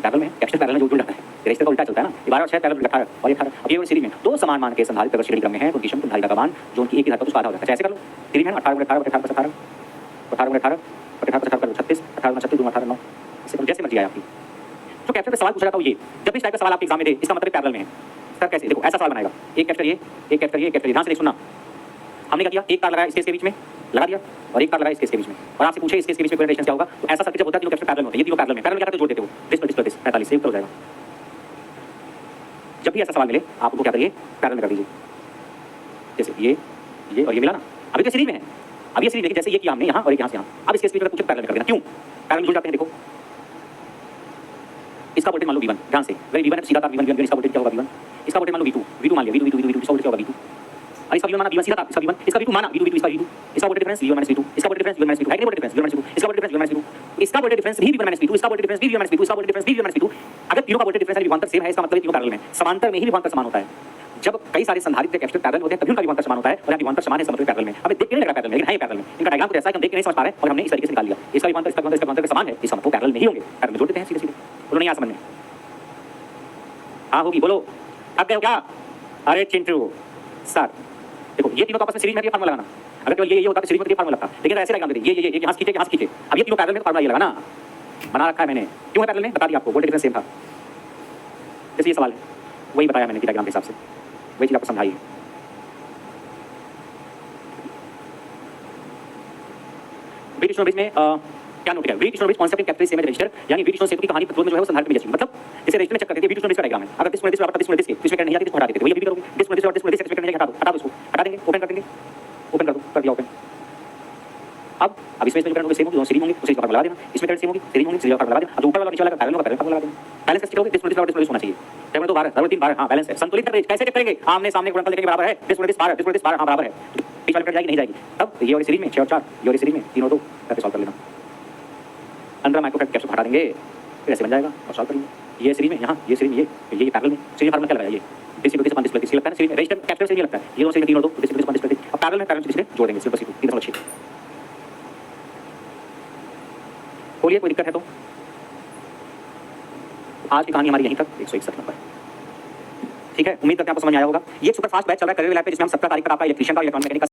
Speaker 1: पैरेलल में कैपेसिटर पैरेलल में जुड़ जाता है। रजिस्टर का उल्टा चलता है ना, 12 और 6 पैरेलल 18 और 18। अब ये सीरीज में दो समान मान के संधारित्र अगर श्रेणी क्रम में है तो विषम तुम धारिता का मान जो उनकी एक ही धारिता तो उसका आधा हो जाता है। ऐसे कर लो, सीरीज में 18 18 18 18 18 18 18 कर लो 36 18 36 2 18 9 ऐसे जैसे मर्जी आए आपकी। जो कैप्चर पे सवाल पूछा जाता है ये, जब भी इस टाइप का सवाल आपके एग्जाम में दे इसका मतलब पैरेलल में है। सर कैसे? देखो ऐसा सवाल बनाएगा, एक कैप्चर ये, एक कैप्चर ये, एक कैप्चर। ध्यान से देख सुनना, हमने क्या किया? एक तार लगाया इस केस के बीच में, लगा दिया, और एक तार लगाया इस केस के बीच में, और आपसे पूछे इस केस के बीच में कोरिलेशन क्या होगा? तो ऐसा सर्किट जब होता है तीनों कैप्चर पैरेलल होते हैं। ये तीनों पैरेलल में क्या करते हो? जोड़ देते हो 20 + 20 45 से उत्तर हो जाएगा। जब भी ऐसा सवाल मिले आप उनको क्या करिए? पैरेलल में कर दीजिए। जैसे ये और ये मिला ना, अभी तो सीरीज में है। अब ये सीरीज देखिए, जैसे ये किया हमने यहाँ और एक यहाँ से यहाँ। अब इस केस के बीच में पूछे पैरेलल में कर देना। क्यों? पैरेलल में जुड़ जाते हैं। देखो इसका वोल्टेज मान लो V1, ध्यान से V1 है तो सीधा तार V1 इसका वोल्टेज क्या होगा? V1 इसका वोल्टेज मान लो V2 मान लिया V2 इसका वोल्टेज क्या होगा? V2 और इसका V1 माना V1 सीधा तार इसका V1 इसका V2 माना V2 इसका V2 इसका वोल्टेज डिफरेंस V1 V2 इसका वोल्टेज डिफरेंस V1 V2 है कि वोल्टेज डिफरेंस V1 V2 इसका वोल्टेज डिफरेंस V1 V2 इसका वोल्टेज डिफरेंस भी V1 V2 इसका वोल्टेज डिफरेंस भी V1 V2 इसका वोल्टेज डिफरेंस भी V1 V2। अगर तीनों का वोल्टेज डिफरेंस विभवांतर सेम है इसका मतलब तीनों पैरेलल में। समांतर में ही विभवांतर समान होता है। जब कई सारे संधारित्र कैपेसिटर पैरेलल होते हैं तभी उनका विभवांतर समान होता है, और यहाँ विभवांतर समान है इसका मतलब पैरेलल में। हमें देख के नहीं लग रहा पैरेलल में, लेकिन है पैरेलल में। इनका डायग्राम कुछ ऐसा है कि हम देख के नहीं समझ पा रहे हैं और हमने इस तरीके से निकाल लिया। इसका विभवांतर इसका विभवांतर समान है, इसका मतलब पैरेलल नहीं होंगे, पैरेलल में जोड़ देते हैं सीधे सीधे। बोलो नहीं आ समझ में? हाँ होगी, बोलो अब गए क्या? अरे चिंटू सर देखो ये तीनों का आपस में सीरीज में फार्मूला लगाना। अगर केवल ये होता तो सीरीज में फार्मूला लगता, लेकिन ऐसे डायग्राम देते ये यहाँ खींचे यहाँ खींचे। अब ये तीनों पैरेलल में फार्मूला ये लगाना बना रखा है मैंने। क्यों है पैरेलल में? बता दिया आपको, वोल्टेज डिफरेंस सेम था। जैसे ये सवाल है वही बताया मैंने डायग्राम के हिसाब से, वही चीज आपको समझाई है। ब्रिटिश ब्रिज में क्या नोट किया? British bridge concept in capital same register, यानी ब्रिटिश सेतु की कहानी प्रतिरोध में जो है वो संधारित्र में जैसी, मतलब जैसे रजिस्टर में चेक करते थे ब्रिटिश ब्रिज का डायग्राम है। अगर 20 बराबर 30 इसके इसमें नहीं जाती तो हटा देते थे। वही अभी भी करोगे 20 और 20 एक्सपेक्ट नहीं हटा दो, हटा दो इसको, हटा देंगे, ओपन कर देंगे, ओपन कर दो, कर दिया ओपन। अब इसमें जो करंट होंगे सेम होंगे, सीरीज होंगे उसी का फार्मूला लगा देना। इसमें करंट सेम होगी, सीरीज होंगी, सीरीज का फार्मूला लगा देना। अब ऊपर वाला नीचे वाला पैरेलल होगा, पैरेलल फार्मूला लगा देना। बैलेंस कैसे करोगे? 20 और 20 होना चाहिए। टर्म 2 12 3 12 हां बैलेंस है। संतुलित कर कैसे चेक करेंगे? आमने सामने गुणनफल देखेंगे बराबर है 20 और 20 12 हां बराबर है। बीच वाली कट जाएगी नहीं जाएगी। तब ये वाली सीरीज में 6 और 4 ये वाली सीरीज में 3 और 2 करके सॉल्व कर लेना। अंदर माइक्रोफैक्ट कैप्सूल हटा देंगे, फिर ऐसे बन जाएगा और सॉल्व करेंगे। ये सीरीज में यहाँ, ये सीरीज में ये पैरेलल में सीरीज फार्मूला क्या लगाया? ये डिस्क डिस्क डिस्क डिस्क लगता है ना सीरीज में, रजिस्टर कैपिटल से लगता है। ये दोनों सीरीज 3 और 2 डिस्क डिस्क डिस्क। अब पैरेलल में पैरेलल से जोड़ देंगे सिर्फ 306। बोलिए कोई दिक्कत है तो? आज की कहानी हमारी यहीं तक 161 नंबर। ठीक है, उम्मीद करते हैं आपको समझ में आया होगा। ये सुपर फास्ट बैच चल रहा है करियर लैब पे, जिसमें हम 17 तारीख तक आपका इलेक्ट्रीशियन का इलेक्ट्रॉनिक मैकेनिक